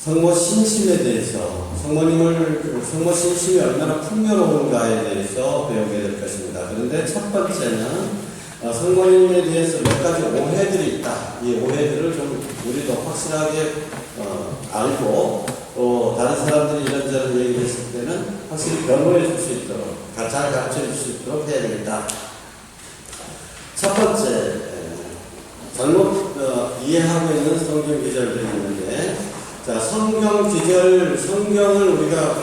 성모 신심에 대해서 성모 신심이 얼마나 풍요로운가에 대해서 배우게 될 것입니다. 그런데 첫 번째는 성모님에 대해서 몇 가지 오해들이 있다. 이 오해들을 좀 우리도 확실하게 알고 또 다른 사람들이 이런저런 얘기했을 때는 확실히 변호해 줄 수 있도록 잘 가르쳐 줄 수 있도록 해야 되겠다. 첫 번째, 잘못 이해하고 있는 성경 기절들이 있는데, 자, 성경을 우리가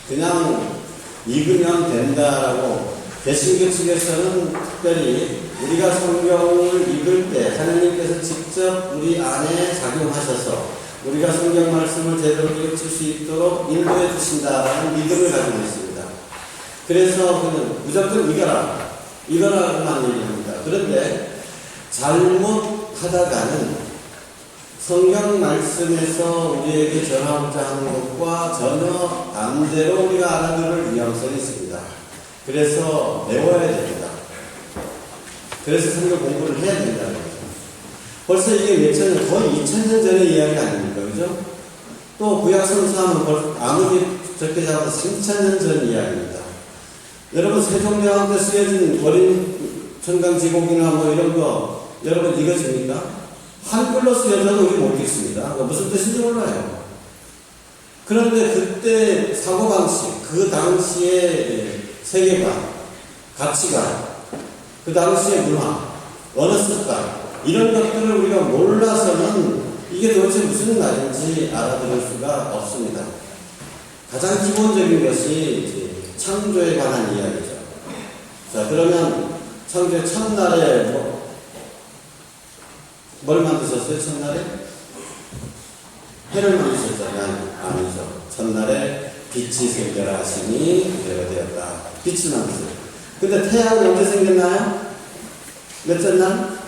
그냥 읽으면 된다라고 개신교 측에서는 특별히 우리가 성경을 읽을 때 하나님께서 직접 우리 안에 작용하셔서 우리가 성경 말씀을 제대로 읽을 수 있도록 인도해 주신다라는 믿음을 가지고 있습니다. 그래서 그는 무조건 이거라고만 얘기합니다. 그런데 잘못하다가는 성경 말씀에서 우리에게 전하고자 하는 것과 전혀 반대로 우리가 알아들을 위험성이 있습니다. 그래서 배워야 됩니다. 그래서 성경 공부를 해야 된다는 거죠. 벌써 이게 몇 천 년, 거의 2000년 전의 이야기 아닙니까? 그죠? 또 구약 성서하면 아무리 적게 잡아도 3000년 전 이야기입니다. 여러분 세종대왕 때 쓰여진 어린 천강지곡이나 뭐 이런 거 여러분 읽어집니까? 한글로 쓰여져도 우리 못 읽습니다. 무슨 뜻인지 몰라요. 그런데 그때 사고방식, 그 당시의 세계관, 가치관, 그 당시의 문화, 언어 습관, 이런 것들을 우리가 몰라서는 이게 도대체 무슨 말인지 알아들을 수가 없습니다. 가장 기본적인 것이 창조에 관한 이야기죠. 자, 그러면 창조의 첫날에 뭘 만드셨어요? 첫날에? 해를 만드셨잖아요. 아니죠. 첫날에 빛이 생겨라 하시니 그대로 되었다. 빛을 만드세요. 근데 태양이 언제 생겼나요? 몇째 날?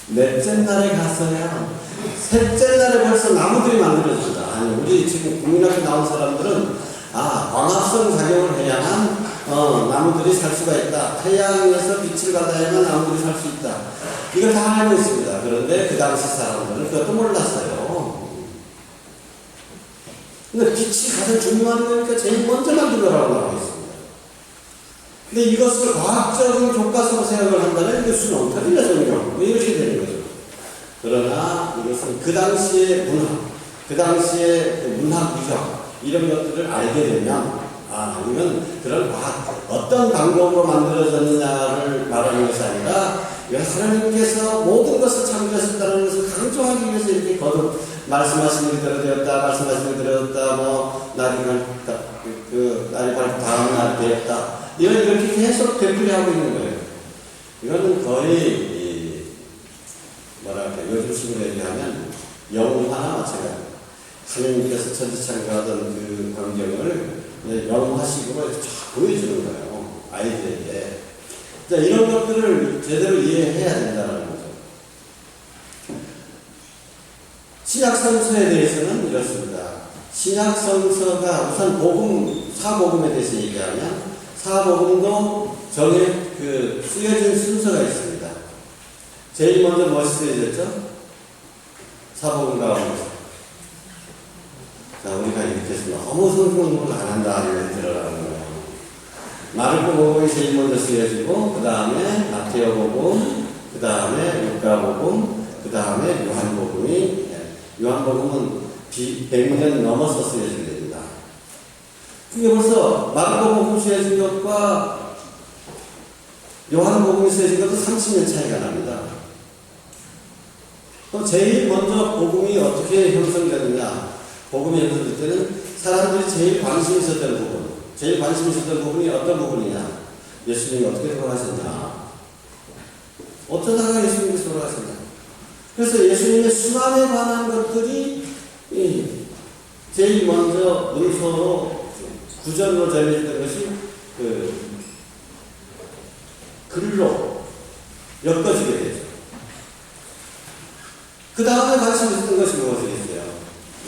넷째 날에 가서야 셋째 날에 벌써 나무들이 만들어진다. 아니, 우리 지금 국민학교 나온 사람들은 광합성 작용을 해야만 나무들이 살 수가 있다. 태양에서 빛을 받아야만 나무들이 살 수 있다. 이걸 다 알고 있습니다. 그런데 그 당시 사람들은 그것도 몰랐어요. 근데 빛이 가장 중요한 거니까 제일 먼저 만든 거라고 나오고 있습니다. 근데 이것을 과학적인 교과서로 생각을 한다면 이게 수는 터질려 성경. 왜 이렇게 되는 거죠? 그러나 이것은 그 당시의 문화, 그 당시의 문화 구조, 이런 것들을 알게 되면, 이건 그런 어떤 방법으로 만들어졌느냐를 말하는 것이 아니라, 하나님께서 모든 것을 창조하셨다는 것을 강조하기 위해서 이렇게 거듭 말씀하신 그대로 되었다, 말씀하신 그대로 되었다, 날이 밝고 다음 날 되었다. 이렇게 계속 되풀이하고 있는 거예요. 이거는 거의, 요즘식으로 얘기하면 영화나 마찬가지입니다. 하나님께서 천지창조하던 그 광경을 영화식으로 쫙 보여주는 거예요. 아이들에게. 자, 이런 것들을 제대로 이해해야 된다는 거죠. 신약성서에 대해서는 이렇습니다. 신약성서가 우선 사복음에 대해서 얘기하면 사복음도 쓰여진 순서가 있습니다. 제일 먼저 무엇이 쓰여졌죠? 사복음 가운데. 자, 우리가 이렇게 해서 너무 성경 공부를 안 한다는 들어가는 거예요. 마르코 복음이 제일 먼저 쓰여지고, 그 다음에 마태오복음, 그 다음에 루카복음, 그 다음에 요한복음이, 요한복음은 100년 넘어서 쓰여지게 됩니다. 그게 벌써 마르코복음 쓰여진 것과 요한복음이 쓰여진 것도 30년 차이가 납니다. 그럼 제일 먼저 복음이 어떻게 형성되느냐? 복음이 형성될 때는 사람들이 제일 관심이 있었던 부분이 어떤 부분이냐? 예수님이 어떻게 돌아가셨냐? 어쩌다가 예수님이 돌아가셨냐? 그래서 예수님의 순환에 관한 것들이 제일 먼저 문서로 구절로 전해지던 것이 글로 엮어지게 되죠. 그 다음에 관심이 있었던 것이 무엇이겠어요?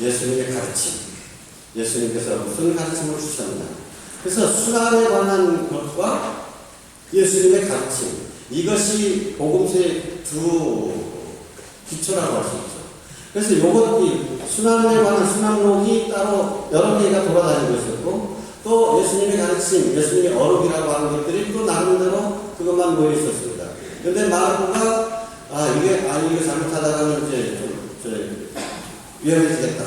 예수님의 가르침. 예수님께서 무슨 가르침을 주셨나? 그래서 순환에 관한 것과 예수님의 가르침. 이것이 복음서의 두 기초라고 할 수 있죠. 그래서 요것이 순환에 관한 순환록이 따로 여러 개가 돌아다니고 있었고, 또 예수님의 가르침, 예수님의 어록이라고 하는 것들이 또 나름대로 그것만 모여 있었습니다. 근데 마르코가 이게 잘못하다가는 이제 좀 위험해지겠다.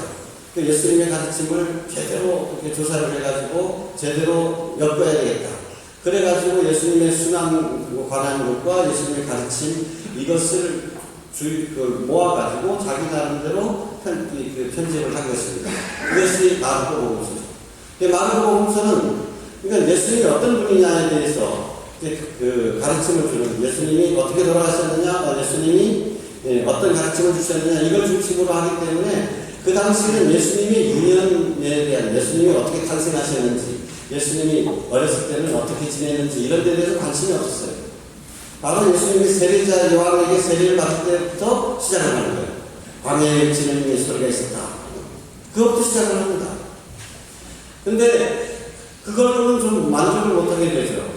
그 예수님의 가르침을 제대로 이렇게 조사를 해가지고 제대로 엮어야 되겠다. 그래가지고 예수님의 순환 관한 것과 예수님의 가르침 이것을 모아가지고 자기 나름대로 편집을 한 것입니다. 그것이 마르코 복음서죠. 마르코 복음서는 그러니까 예수님이 어떤 분이냐에 대해서 그 가르침을 주는, 예수님이 어떻게 돌아가셨느냐, 예수님이 어떤 가르침을 주셨느냐 이걸 중심으로 하기 때문에 그 당시에는 예수님의 유년에 대한, 예수님이 어떻게 탄생하셨는지, 예수님이 어렸을 때는 어떻게 지냈는지 이런 데에 대해서 관심이 없었어요. 바로 예수님이 세례자 요한에게 세례를 받을 때부터 시작을 하는 거예요. 광야에 지는 예수가 있었다. 그것부터 시작을 합니다. 근데 그걸로는 좀 만족을 못하게 되죠.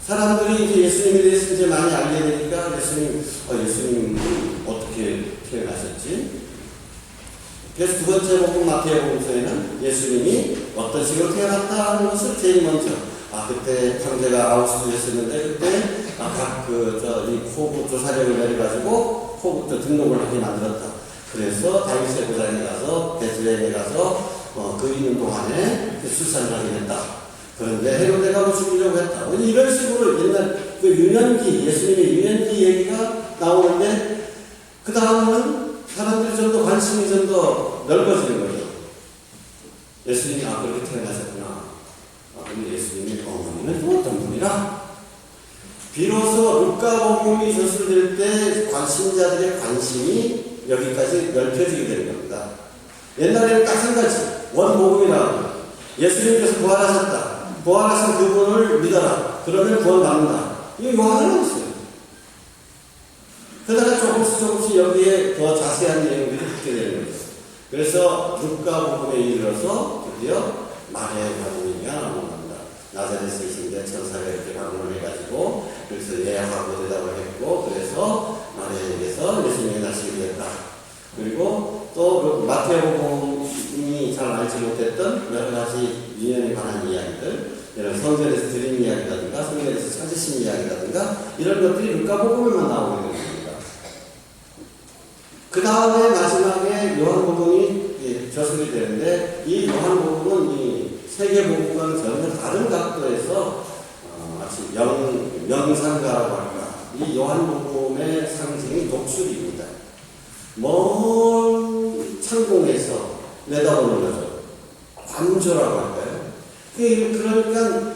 사람들이 이제 예수님에 대해서 이제 많이 알게 되니까 예수님 어떻게 태어나셨지? 그래서 두 번째 복음 마태복음서에는 예수님이 어떤 식으로 태어났다 하는 것을 제일 먼저, 그때 형제가 아우스였었는데 그때 이 포부 조사령을 내려가지고 포부터 등록을 하게 만들었다. 그래서 다윗의 고장에 가서 베들레헴에 가서 그 있는 동안에 출산을 하게 됐다. 그런데 헤로데가 죽이려고 했다. 이런 식으로 옛날 그 유년기, 예수님의 유년기 얘기가 나오는데 그 다음은 사람들이 좀 더 관심이 좀 더 넓어지는 거죠. 예수님이 그렇게 태어나셨구나. 근데 예수님의 어머니는 또 어떤 분이라? 비로소 루카복음이 저술될 때 신자들의 관심이 여기까지 넓혀지게 되는 겁니다. 옛날에는 딱 한 가지, 원복음이라고. 예수님께서 부활하셨다. 부활하신 그분을 믿어라. 그러면 구원받는다. 이거 요한은 있어요. 그러다가 조금씩 여기에 더 자세한 내용들이 붙게 되는 거죠. 그래서 루카복음에 이르러서 드디어 마리아의 가문이가 나옵니다. 나자렛에 계신데 천사가 이렇게 방문을 해가지고 그래서 예약하고 대답을 했고, 그래서 마리아에게서 예수님이 나시게 됐다. 그리고 또 마태복음이 잘 알지 못했던 여러 가지 유년에 관한 이야기들, 이런 성전에서 드린 이야기라든가 성전에서 찾으신 이야기라든가 이런 것들이 루카복음에만 나오게 되는 겁니다. 그 다음에 마지막에 요한복음이 저술이 되는데, 이 요한복음은 이 세계복음과는 전혀 다른 각도에서 마치 명상가라고 할까, 이 요한복음의 상징이 독수리입니다. 먼 창공에서 내다보는 거죠. 관조라고 할까요? 그러니까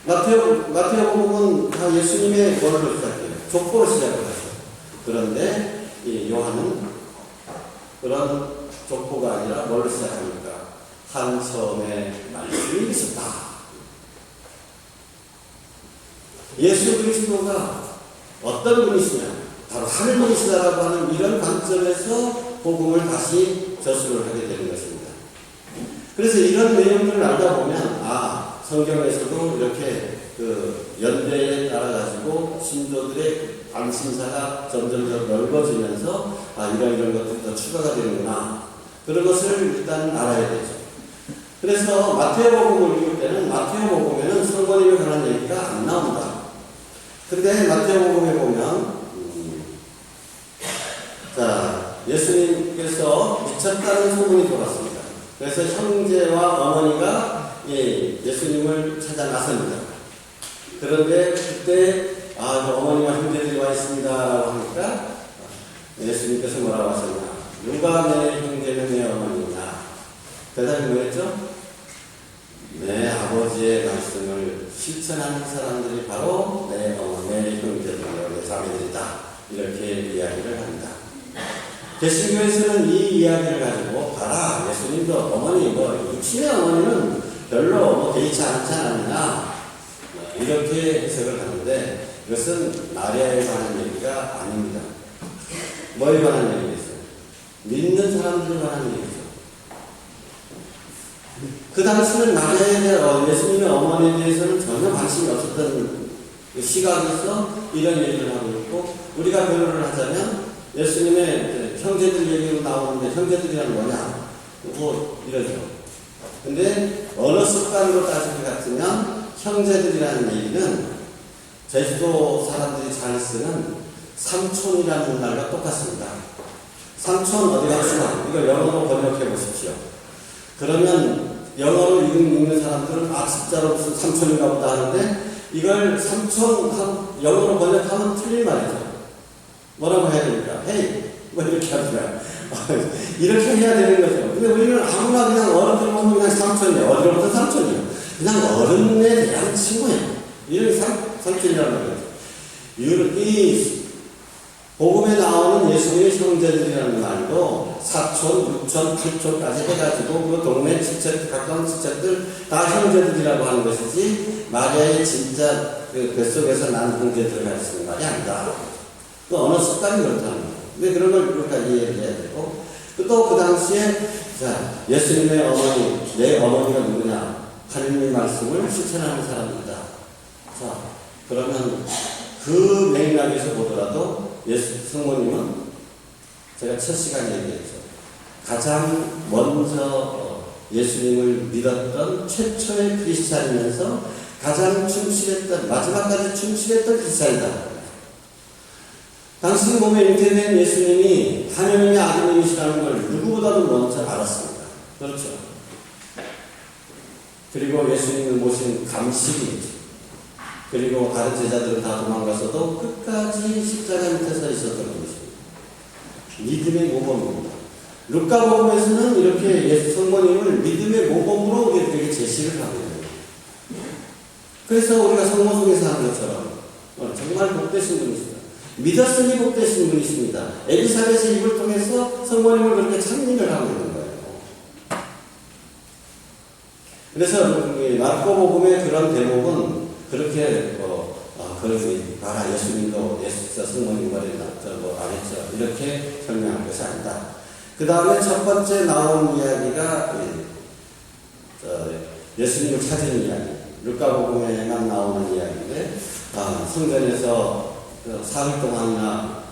마태복음은 다 예수님의 뭘로 시작해요? 족보로 시작을 하죠. 그런데 이 요한은 그런 족보가 아니라 뭘로 시작합니까? 한 처음에 말씀이 있었다. 예수 그리스도가 어떤 분이시냐? 바로 하늘분이시다라고 하는 이런 관점에서 복음을 다시 저술을 하게 되는 것입니다. 그래서 이런 내용들을 알다 보면 성경에서도 이렇게 그 연대에 따라가지고 신도들의 관심사가 점점 더 넓어지면서 이런 것들이 더 추가가 되는구나. 그런 것을 일단 알아야 되죠. 그래서 마태복음을 읽을 때는 마태복음에는 성모님에 관한 얘기가 안 나온다. 근데 마태복음에 보면 예수님께서 미쳤다는 소문이 돌았습니다. 그래서 형제와 어머니가 예수님을 찾아 나섭니다. 그런데 그때 어머니와 형제들이 와 있습니다라고 하니까 예수님께서 뭐라고 하셨나? 누가 내 형제는 내 어머니냐? 대답이 뭐였죠? 내 아버지의 말씀을 실천하는 사람들이 바로 내 형제들이요, 내 자매들이다. 이렇게 이야기를 합니다. 개신교에서는 이 이야기를 가지고 봐라, 예수님도 어머니, 육신의 어머니는 별로 개의치 않지 않느냐, 이렇게 해석을 하는데, 이것은 마리아에 관한 얘기가 아닙니다. 뭐에 관한 얘기겠어요? 믿는 사람들에 관한 얘기죠. 그 당시는 마리아에 대해 예수님의 어머니에 대해서는 전혀 관심이 없었던 시각에서 이런 얘기를 하고 있고, 우리가 변호를 하자면 예수님의 형제들 얘기로 나오는데 형제들이란 뭐냐? 뭐 이러죠. 근데 언어 습관으로 따질 것 같으면 형제들이라는 얘기는 제주도 사람들이 잘 쓰는 삼촌이라는 말과 똑같습니다. 삼촌 어디 갔으나 이걸 영어로 번역해 보십시오. 그러면 영어로 읽는 사람들은 아 진짜로 무슨 삼촌인가 보다 하는데 이걸 삼촌 영어로 번역하면 틀린 말이죠. 뭐라고 해야 됩니까? 헤이 뭐 이렇게 하더라. 이렇게 해야 되는 거죠. 근데 우리는 아무나 그냥 어른들 보면 그냥 삼촌이에요. 어디로부터 삼촌이에요. 그냥 어른에 대한 친구예요. 이런 삼촌이라는 거죠. 이 복음에 나오는 예수님의 형제들이라는 말도 사촌, 육촌, 팔촌까지 해가지고 그 동네 친척, 가까운 친척들 다 형제들이라고 하는 것이지 마리아의 진짜 그 뱃속에서 난 형제들을 가르치는 말이 아니다. 그 언어 습관이 그렇다는 거예요. 근데 그런 걸 우리가 이해를 해야 되고 또 그 당시에 자 예수님의 어머니, 내 어머니가 누구냐? 하느님의 말씀을 실천하는 사람이다. 자 그러면 그 맥락에서 보더라도 성모님은 제가 첫 시간에 얘기했죠. 가장 먼저 예수님을 믿었던 최초의 크리스찬이면서 가장 충실했던 마지막까지 충실했던 크리스찬이다. 당시 몸에 잉태된 예수님이 하느님의 아드님이시라는 걸 누구보다도 먼저 알았습니다. 그렇죠. 그리고 예수님을 모신 감식이 그리고 다른 제자들은 다 도망가서도 끝까지 십자가 밑에서 있었던 것입니다. 믿음의 모범입니다. 루카복음에서는 이렇게 성모님을 믿음의 모범으로 우리에게 제시를 하고 있습니다. 그래서 우리가 성모 속에서 하는 것처럼 정말 복되신 분이십니다. 믿었으니 복되신 분이십니다. 엘리사벳의 입을 통해서 성모님을 그렇게 찬미를 하고 있는 거예요. 그래서 마가복음의 그런 대목은 그렇게 그러지 봐라 예수님도 예수께서 성모님 머리를 안 했죠. 이렇게 설명할 것이 아니다. 그 다음에 첫 번째 나온 이야기가 예수님을 찾은 이야기. 루카복음에만 나오는 이야기인데 성전에서 사흘 동안이나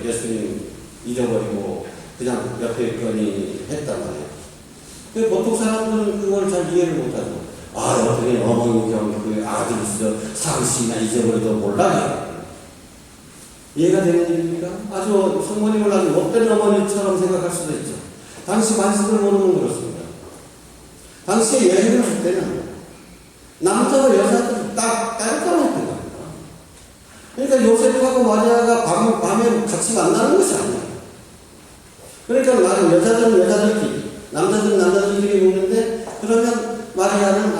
예수님 잊어버리고 그냥 옆에 있거니 했단 말이에요. 보통 사람들은 그걸 잘 이해를 못하죠. 어떻게 어머니 그 아들이 있어 사흘씩이나 잊어버려도 몰라. 이해가 되는 일입니까? 아주 성모님을 아주 못된 어머니처럼 생각할 수도 있죠. 당시 관습을 모르면 그렇습니다. 당시에 여행을 할 때는 남자와 여자들이 딱 깔끔했던 겁니다. 그러니까 요셉하고 마리아가 밤에 같이 만나는 것이 아니에요. 그러니까 나는 여자들은 여자들끼리, 남자들은 남자들끼리 묵는데 그러면 마리아는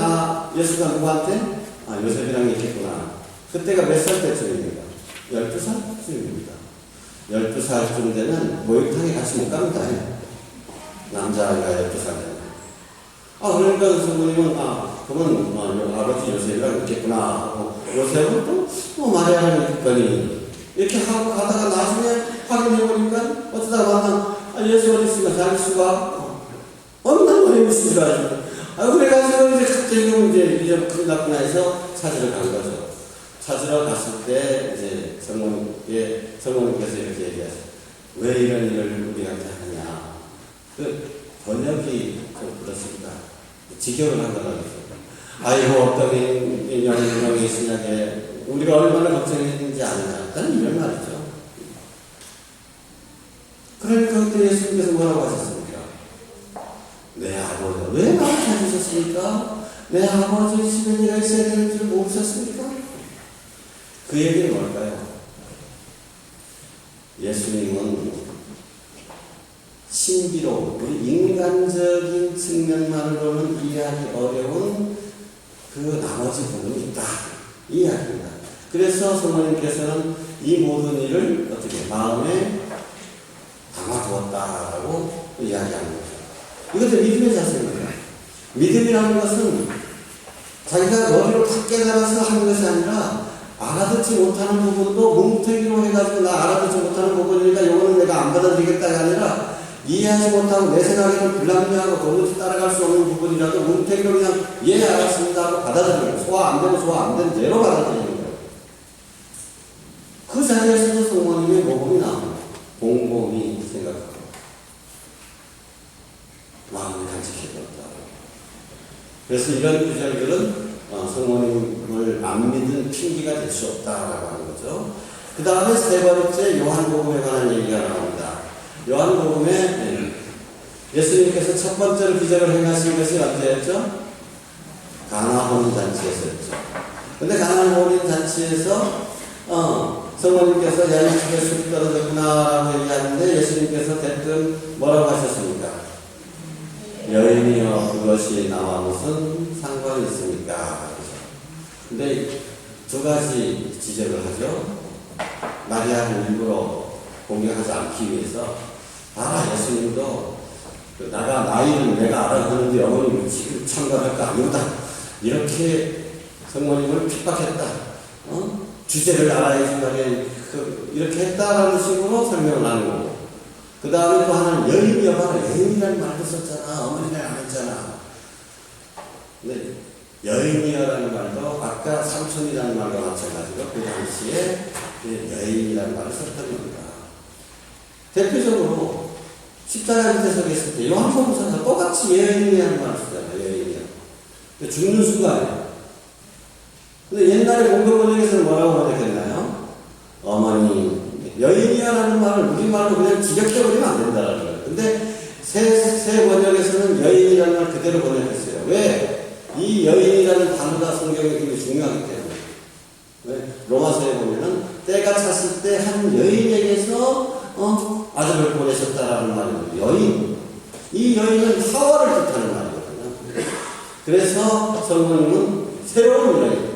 예수가 누구한테? 요셉이랑 있겠구나. 그때가 몇 살 때쯤입니까? 12살쯤입니다. 12살쯤 되면 목욕탕에 같이 못 갑니다. 남자아이가 12살 되면. 그러니까 성모님은 그러면 아버지 요셉이랑 있겠구나 하고 요셉은 또 마리아랑 있겠거니 이렇게 하고 가다가 나중에 확인해보니까 어쩌다 만나 예수 어디 있으면 자기 수가 없는 거예요. 있으니까 그래가지고 이제 갑자기 이제 큰일 났구나 해서 찾으러 간 거죠. 찾으러 갔을 때 이제 성모님께서 이렇게 얘기하세요. 왜 이런 일을 우리한테 하냐. 번역이 좀 그렇습니다. 직역을 한다고 하죠. 아이고 어떤 인형이 있으냐게 우리가 얼마나 걱정했는지 아느냐. 이런 말이죠. 그러니까 그때 예수님께서 뭐라고 하셨습니까? 내 아버지 왜 나를 찾으셨습니까? 내 아버지 집에 내가 있어야 되는 줄 모르셨습니까? 그 얘기는 뭘까요? 예수님은 신비로 우리 인간적인 측면만으로는 이해하기 어려운 그 나머지 부분이 있다. 이 이야기입니다. 그래서 성모님께서는 이 모든 일을 어떻게 마음에 담아두었다라고 이야기하는 거죠. 이것도 믿음의 자세입니다. 믿음이라는 것은 자기가 머리로 다 깨달아서 하는 것이 아니라 알아듣지 못하는 부분도 뭉태기로 해가지고 나 알아듣지 못하는 부분이니까 이거는 내가 안 받아들이겠다가 아니라 이해하지 못하고 내 생각에는 불합리하고 도무지 따라갈 수 없는 부분이라도 뭉태기로 그냥 알았습니다 하고 받아들이는 거예요. 소화 안 되고 소화 안 된 대로 받아들이는 거예요. 그 자리에서도 성모님의 모범이 나옵니다. 곰곰이 생각하고 그래서 이런 구절들은 성모님을 안 믿은 핑계가 될 수 없다라고 하는 거죠. 그 다음에 세 번째 요한복음에 관한 얘기가 나옵니다. 요한복음에 예수님께서 첫 번째로 기적을 행하신 것이 언제였죠? 가나 혼인잔치에서였죠. 근데 가나 혼인잔치에서 성모님께서 야, 이 집에 술이 떨어졌구나라고 얘기하는데 예수님께서 대뜸 뭐라고 하셨습니까? 여인이여 그것이 나와 무슨 상관이 있습니까? 근데 두 가지 지적을 하죠. 마리아를 일부러 공격하지 않기 위해서 예수님도 나이를 내가 알아보는데 어머님을 지금 참관할 거 아니오다. 이렇게 성모님을 핍박했다. 주제를 알아야지 말이야. 이렇게 했다라는 식으로 설명을 하는 거고. 그 다음에 또 하나는 여인이여 봐라. 여인이라는 말도 썼잖아. 어머니는 안 했잖아. 근데 여인이여라는 말도 아까 삼촌이라는 말과 마찬가지로 그 당시에 여인이라는 말을 썼던 겁니다. 대표적으로 십자가 밑에서 계실 때 요한복음서가 똑같이 여인이라는 말을 쓰잖아요. 여인이요. 죽는 순간에. 근데 옛날에 공동번역에서는 뭐라고 번역했나요? 어머니, 여인이야라는 말을 우리말로 그냥 직역해버리면 안 된다라는 거예요. 근데 새 번역에서는 여인이라는 말 그대로 번역했어요. 왜? 이 여인이라는 단어가 성경에 굉장히 중요하기 때문에. 왜? 로마서에 보면은 때가 찼을 때 한 여인에게서 아들을 보내셨다라는 말이거든요. 여인. 이 여인은 하와를 뜻하는 말이거든요. 그래서 성모님은 새로운 여인,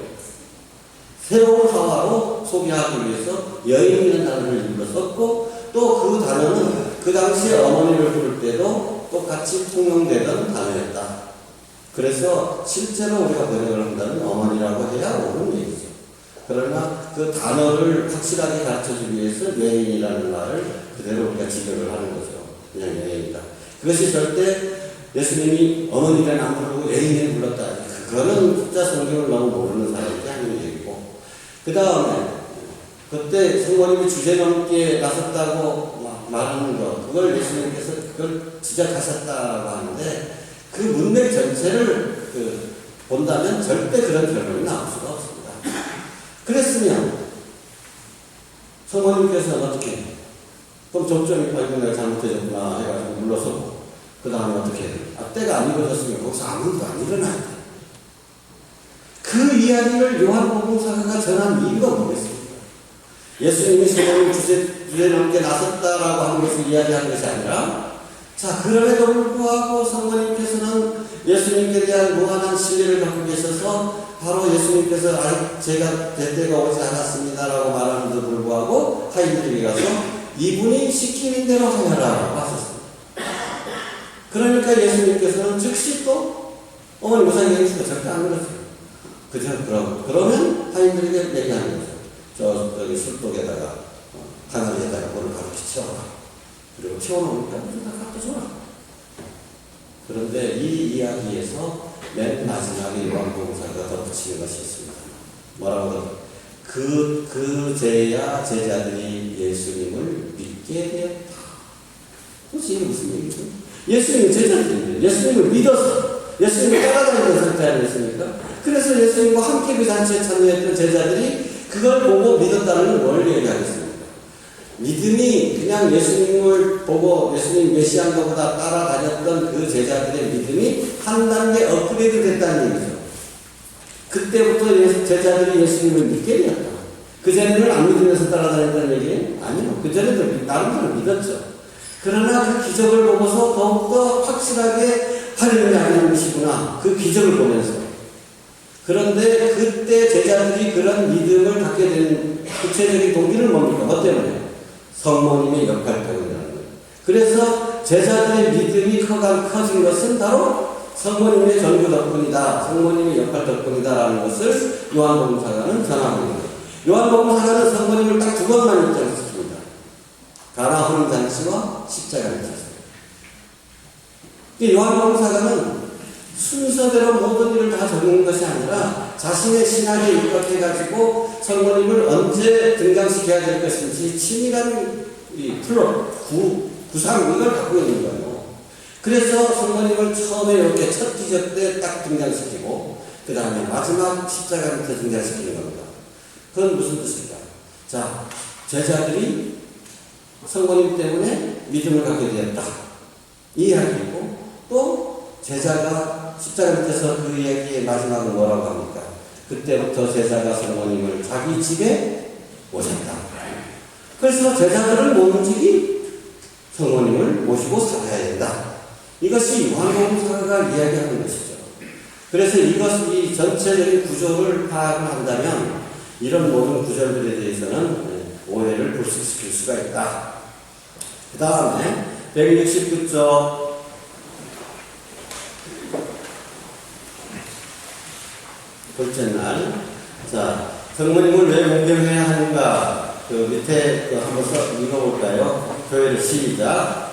새로운 하와로 소개하기 위해서 여인이라는 단어를 일부러 썼고, 또 그 단어는 그 당시에 어머니를 부를 때도 똑같이 통용되던 단어였다. 그래서 실제로 우리가 번역을 한다면 어머니라고 해야 옳은 얘기죠. 그러나 그 단어를 확실하게 가르쳐주기 위해서 여인이라는 말을 그대로 우리가 직역을 하는 거죠. 그냥 여인이다. 그것이 절대 예수님이 어머니를 안 부르고 여인을 불렀다. 그거는 진짜 성경을 너무 모르는 사람이 하는 얘기고. 그 다음에 그때 성모님이 주제넘게 나섰다고 말하는 것, 그걸 예수님께서 그걸 지적하셨다고 하는데 그 문맥 전체를 본다면 절대 그런 결론이 나올 수가 없습니다. 그랬으면 성모님께서는 어떻게 그럼 접점이 내가 잘못해졌구나 해가지고 물러서고 그 다음에 어떻게 때가 안 이루어졌으면 거기서 아무 일도 안 일어나야 돼. 그 이야기를 요한복음사가 전한 이유가 뭐겠습니까? 예수님이 성모님 주제 넘게 나섰다라고 하는 것을 이야기한 것이 아니라, 자, 그럼에도 불구하고 성모님께서는 예수님께 대한 무한한 신뢰를 갖고 계셔서 바로 예수님께서 아직 제가 때가 오지 않았습니다라고 말하는데도 불구하고 하인들에게 가서 이분이 시키는 대로 하여라라고 하셨습니다. 그러니까 예수님께서는 즉시 또 어머니 무상행위가 절대 안 그러세요. 그러면 하인들에게 얘기하는 거죠. 저기 술독에다가 항아리에다가 물을 가득히 채워라. 그리고 채워놓으니까 물을 다 갖다 줘라. 그런데 이 이야기에서 맨 마지막에 요한복음사가 덧붙이는 것이 있습니다. 뭐라고? 그제야 제자들이 예수님을 믿게 되었다. 도대체 이게 무슨 얘기죠? 예수님은 제자들인데 예수님을 믿어서 예수님을 따라다니는 상태 아니겠습니까? 그래서 예수님과 함께 그 잔치에 참여했던 제자들이 그걸 보고 믿었다는 걸 얘기하겠습니까? 믿음이 그냥 예수님을 보고 예수님 메시아인가 보다 따라다녔던 그 제자들의 믿음이 한 단계 업그레이드 됐다는 얘기죠. 그때부터 제자들이 예수님을 믿게 되었다. 그전에는 안 믿으면서 따라다녔다는 얘기예요? 아니요. 그전에도 나름대로 믿었죠. 그러나 그 기적을 보고서 더욱더 확실하게 하나님이 아닌 것이구나. 그 기적을 보면서. 그런데 그때 제자들이 그런 믿음을 갖게 된 구체적인 동기는 뭡니까? 뭐 때문에? 성모님의 역할 때문이라는 거예요. 그래서 제자들의 믿음이 커진 것은 바로 성모님의 전구 덕분이다. 성모님의 역할 덕분이다라는 것을 요한복음사가는 전합니다. 요한복음사가는 성모님을 딱 두 번만 입장시킵니다. 가나 혼인잔치와 십자가를 쳤습니다. 요한복음사가는 순서대로 모든 일을 다 적는 것이 아니라 자신의 신학에 입각해가지고 성모님을 언제 등장시켜야 될 것인지 치밀한 플롯, 구상 이걸 갖고 있는 거예요. 그래서 성모님을 처음에 이렇게 첫 기적 때 딱 등장시키고 그 다음에 마지막 십자가 밑에 등장시키는 겁니다. 그건 무슨 뜻일까? 자, 제자들이 성모님 때문에 믿음을 갖게 되었다. 이 이야기이고, 또 제자가 십자가 밑에서 그 이야기의 마지막은 뭐라고 합니까? 그때부터 제자가 성모님을 자기 집에 모셨다. 그래서 제자들을 못 움직이 성모님을 모시고 살아야 된다. 이것이 요한복음서가 이야기하는 것이죠. 그래서 이 전체적인 구조를 파악을 한다면 이런 모든 구절들에 대해서는 오해를 불식시킬 수가 있다. 그 다음에 169쪽 둘째 날, 자, 성모님을 왜 공경해야 하는가? 그 밑에 한번 읽어볼까요? 교회를 시작.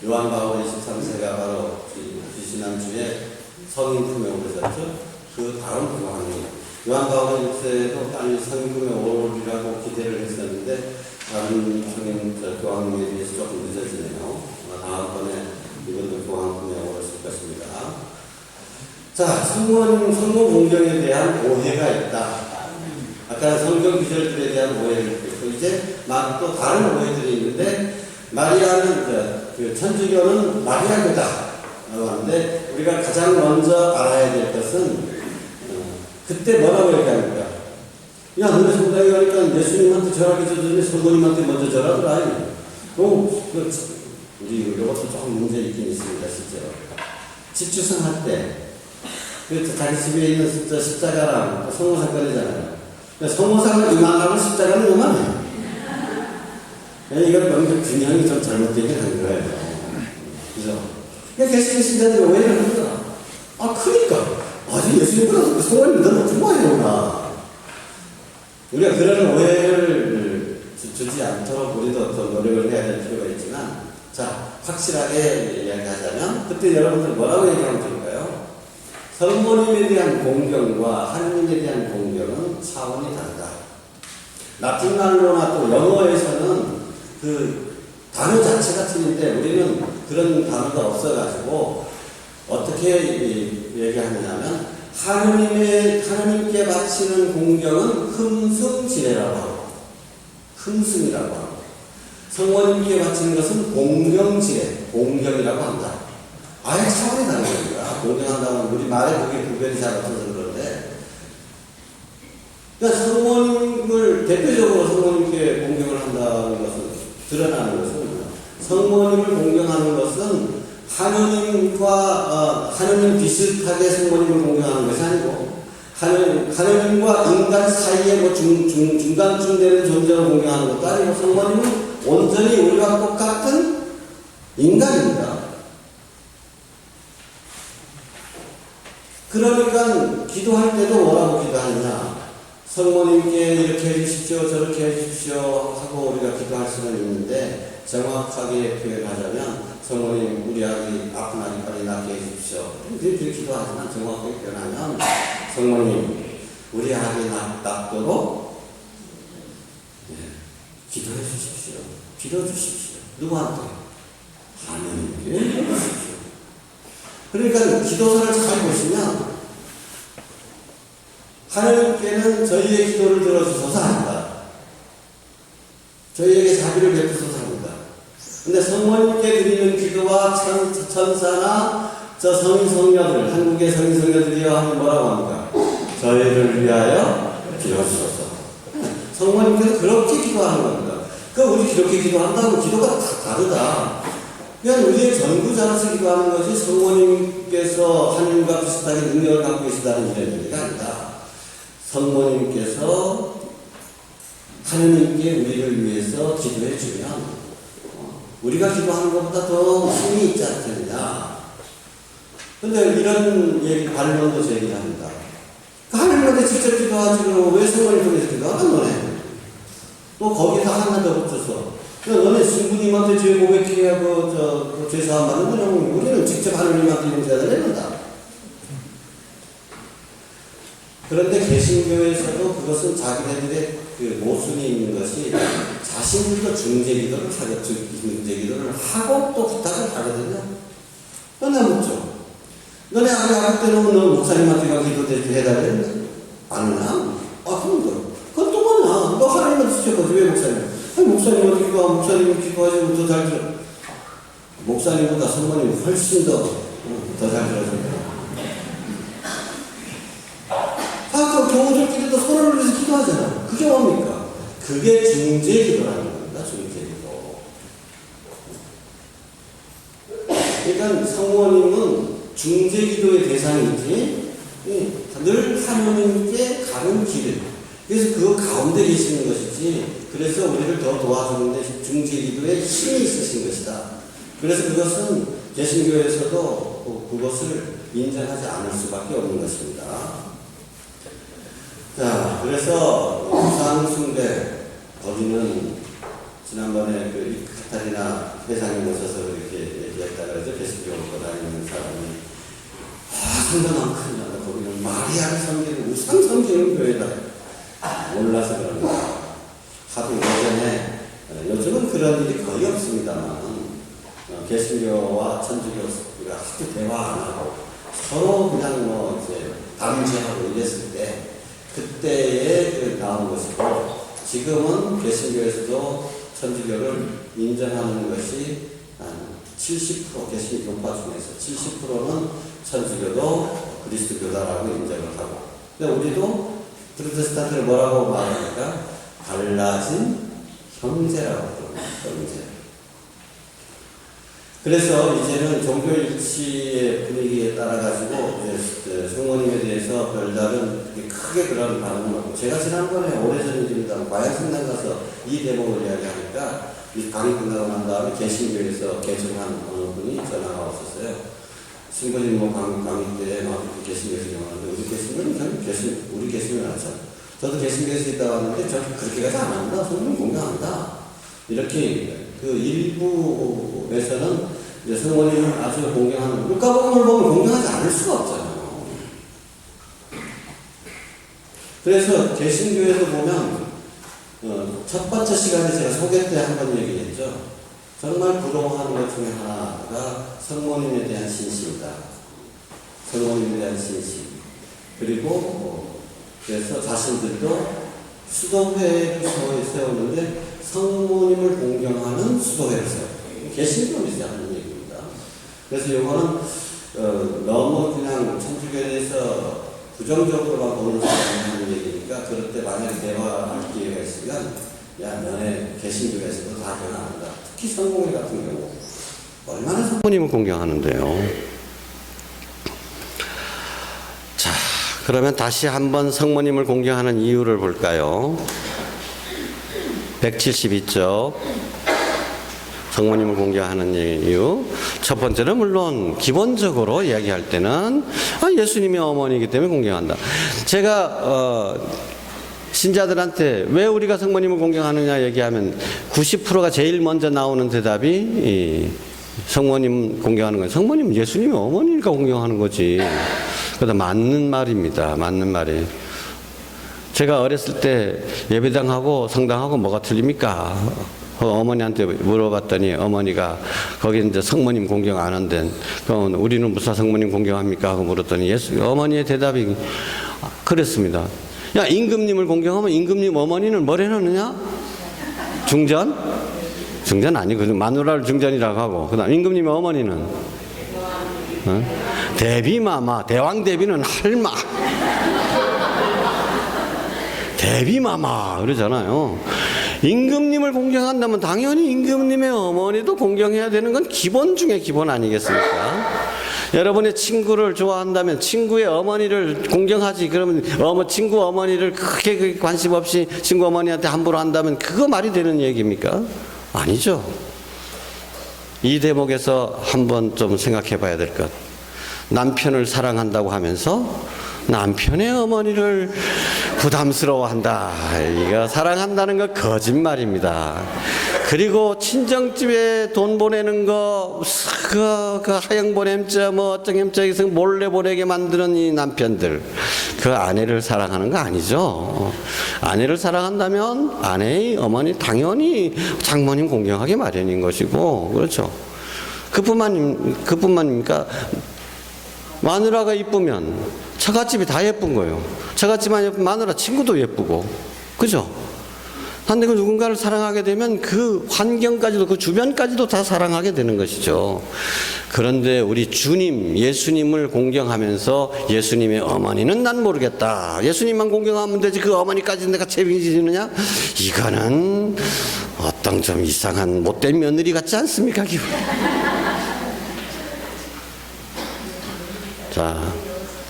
요한 바울 23세가 바로 지난주에 성인 품에 오르셨죠. 그 다음 교황이 요한 바울 6세도 아니 성인 품에 오르리라고 기대를 했었는데 다른 성인 교황에 비해서 조금 늦어지네요. 다음번에 이분도 교황 품에 오르실 것입니다. 자, 성모 공경에 대한 오해가 있다. 아까 성경 기절들에 대한 오해를 했고 이제 또 다른 오해들이 있는데 마리아는 그 천주교는 마리아교다 라고 하는데 우리가 가장 먼저 알아야 될 것은 그때 뭐라고 얘기합니까? 야, 너네 성당에 가니까 예수님한테 절하기 전에 성모님한테 먼저 절하더라. 우리 이것도 조금 문제 있긴 있습니다. 실제로 집주성할 때 자기 집에 있는 십자가랑 성모상 꺼내잖아요. 성모상을 이만하고 십자가는 요만해요. 이건 명절 균형이 좀 잘못되긴 한 거예요. 그죠? 그러니까 개신교 신자들이 오해를 합니다. 그러니까. 아직 예수님보다 성모님이 너무 좋아해요구나. 우리가 그런 오해를 주지 않도록 우리도 더 노력을 해야 될 필요가 있지만, 자, 확실하게 이야기하자면, 그때 여러분들 뭐라고 얘기하면 좋을까요? 성모님에 대한 공경과 하느님에 대한 공경은 차원이 다르다. 라틴 말로나 또 영어에서는 그 단어 자체가 틀린데 우리는 그런 단어가 없어가지고 어떻게 얘기하느냐면 하느님께 바치는 공경은 흠승지례라고 하고 흠승이라고 하고 성모님께 바치는 것은 공경지례, 공경이라고 한다. 아예 차원이 다른 겁니다. 공경한다면 우리 말에 그게 구별이 잘 없어서 그런데 그러니까 성모님을 대표적으로 성모님께 공경을 한다는 것은 드러나는 것은 성모님을 공경하는 것은 하느님 비슷하게 성모님을 공경하는 것이 아니고 하느님과 인간 사이에 중간쯤 되는 존재로 공경하는 것도 아니고 성모님은 온전히 우리와 똑같은 인간입니다. 그러니까 기도할 때도 뭐라고 기도하느냐? 성모님께 이렇게 해주십시오, 저렇게 해주십시오 하고 우리가 기도할 수는 있는데 정확하게 표현하자면 성모님 우리 아기 아픈 아기 빨리 낫게 해주십시오. 그렇게 기도하지만 정확하게 표현하면 성모님 우리 아기 낫도록 기도해 주십시오. 빌어 주십시오. 누구한테? 하느님께 해주십시오. 그러니까 기도서를 잘 보시면 하나님께는 저희의 기도를 들어주셔서 합니다. 저희에게 자비를 베푸셔서 합니다. 근데 성모님께 드리는 기도와 천사나 저 성인성녀들, 한국의 성인성녀들이여 하면 뭐라고 합니까? 저희를 위하여 기도하소서. 성모님께서 그렇게 기도하는 겁니다. 우리 그렇게 기도한다고 기도가 다 다르다. 그냥 우리의 전부자로서 기도하는 것이 성모님께서 하나님과 비슷하게 능력을 갖고 계시다는 이런 얘기가 아니다. 성모님께서 하느님께 우리를 위해서 기도해 주면 우리가 기도하는 것보다 더 힘이 있지 않겠느냐. 근데 이런 반론도 제기합니다. 하느님한테 직접 기도하지 왜 성모님 통해서 기도하는 거네. 또 거기다 하나 더 붙여서 너네 신부님한테 죄 고백해야 죄 사함 받는 거냐고. 우리는 직접 하느님한테 용서를 내는다. 그런데 개신교에서도 그것은 자기네들의 그 모순이 있는 것이 자신들도 중재기도를 중재기도를 하고 또 부탁을 하거든요. 너네 묻죠. 너네 아무리 아플 때 놓으면 너 목사님한테 가 기도 해달래? 안 하나? 그럼 그건 또 뭐냐? 너 하나님한테 시켜보지 왜 목사님? 아니 목사님한테 기도하면 목사님이 기도하시면 더 잘 들어. 목사님보다 성모님이 훨씬 더 잘 들어줍니다. 그럼 교우들끼리도 서로를 위해서 기도하잖아. 그게 뭡니까? 그게 중재기도라는 겁니다. 중재기도. 그러니까 성모님은 중재기도의 대상이지 늘 하나님께 가는 길을. 그래서 그 가운데 계시는 것이지. 그래서 우리를 더 도와주는데 중재기도에 힘이 있으신 것이다. 그래서 그것은 개신교에서도 그것을 인정하지 않을 수밖에 없는 것입니다. 자, 그래서 우상숭배, 거기는 지난번에 그 카타리나 회장님 오셔서 이렇게 얘기했다 그러죠. 개신교 먹고 다니는 사람이. 상당한 큰 나라, 거기는 마리아를 섬기는 우상 섬기는 교회다. 몰라서 그런 거야. 하도 예전에, 요즘은 그런 일이 거의 없습니다만, 개신교와 천주교가 하도 대화 안 하고, 서로 그냥 이제 담제하고 이랬을 때, 그때에 나온 것이고, 지금은 개신교에서도 천주교를 인정하는 것이 한 70%, 개신교 교파 중에서 70%는 천주교도 그리스도교다라고 인정을 하고, 근데 우리도 프로테스탄트를 뭐라고 말하니까 달라진 형제라고 그럽니다. 형제. 그래서 이제는 종교일치의 분위기에 따라가지고 성모님에 대해서 별다른 크게 그런 반응은 없고, 제가 지난번에 오래전 일입니다. 과양성당 가서 이 대목을 이야기하니까 이 강의 끝나고 난 다음에 개신교에서 개종한 어느 분이 전화가 왔었어요. 신부님 강의 때 개신교에서 영하는데 우리 개신교는 우리 개신교 나죠. 저도 개신교에서 있다 왔는데 저는 그렇게까지 안 한다. 성모님 공경한다. 이렇게 그 일부에서는 이제 성모님을 아주 공경하는, 루카복음을 보면 공경하지 않을 수가 없잖아요. 그래서 개신교에서 보면 첫 번째 시간에 제가 소개 때 한번 얘기했죠. 정말 부러워하는 것 중에 하나가 성모님에 대한 신심이다. 성모님에 대한 신심. 그리고 그래서 자신들도 수도회를 세우는데 성모님을 공경하는 수도회를 세워요. 개신교에서 하는 얘기입니다. 그래서 이거는 너무 그냥 천주교에 대해서 부정적으로만 보는 사람이 하는 얘기니까, 그럴 때 만약에 대화할 기회가 있으면 야, 너네 개신교에서도 다 변화한다. 특히 성공회 같은 경우 얼마나 성모님을 공경하는데요. 자, 그러면 다시 한번 성모님을 공경하는 이유를 볼까요? 172쪽 성모님을 공경하는 이유. 첫 번째는 물론 기본적으로 이야기할 때는 예수님의 어머니이기 때문에 공경한다. 제가 신자들한테 왜 우리가 성모님을 공경하느냐 얘기하면 90%가 제일 먼저 나오는 대답이 성모님 공경하는 거예요. 성모님은 예수님의 어머니니까 공경하는 거지. 그래서 맞는 말입니다. 맞는 말이에요. 제가 어렸을 때 예배당하고 성당하고 뭐가 틀립니까? 어머니한테 물어봤더니 어머니가 거기 이제 성모님 공경 안 한대. 그럼 우리는 무슨 성모님 공경합니까? 하고 물었더니 어머니의 대답이 그랬습니다. 야, 임금님을 공경하면 임금님 어머니는 뭘 해놓느냐? 중전? 중전 아니고 마누라를 중전이라고 하고, 그 다음 임금님의 어머니는 대비마마, 대왕 대비는 할마, 대비마마 그러잖아요. 임금님을 공경한다면 당연히 임금님의 어머니도 공경해야 되는 건 기본 중에 기본 아니겠습니까? 여러분의 친구를 좋아한다면 친구의 어머니를 공경하지. 그러면 친구 어머니를 크게 관심 없이 친구 어머니한테 함부로 한다면 그거 말이 되는 얘기입니까? 아니죠. 이 대목에서 한번 좀 생각해 봐야 될 것. 남편을 사랑한다고 하면서 남편의 어머니를 부담스러워한다. 이거 사랑한다는 거 거짓말입니다. 그리고 친정집에 돈 보내는 거, 그 하영 보냄자, 뭐 어떤 햄자에서 몰래 보내게 만드는 이 남편들, 그 아내를 사랑하는 거 아니죠. 아내를 사랑한다면 아내의 어머니 당연히 장모님 공경하기 마련인 것이고, 그렇죠. 그뿐만입니까? 마누라가 이쁘면 처갓집이 다 예쁜 거예요. 처갓집만 예쁜 마누라 친구도 예쁘고, 그죠? 근데 그 누군가를 사랑하게 되면 그 환경까지도, 그 주변까지도 다 사랑하게 되는 것이죠. 그런데 우리 주님, 예수님을 공경하면서 예수님의 어머니는 난 모르겠다. 예수님만 공경하면 되지 그 어머니까지 내가 책임지느냐? 이거는 어떤 좀 이상한 못된 며느리 같지 않습니까? 기분. 자,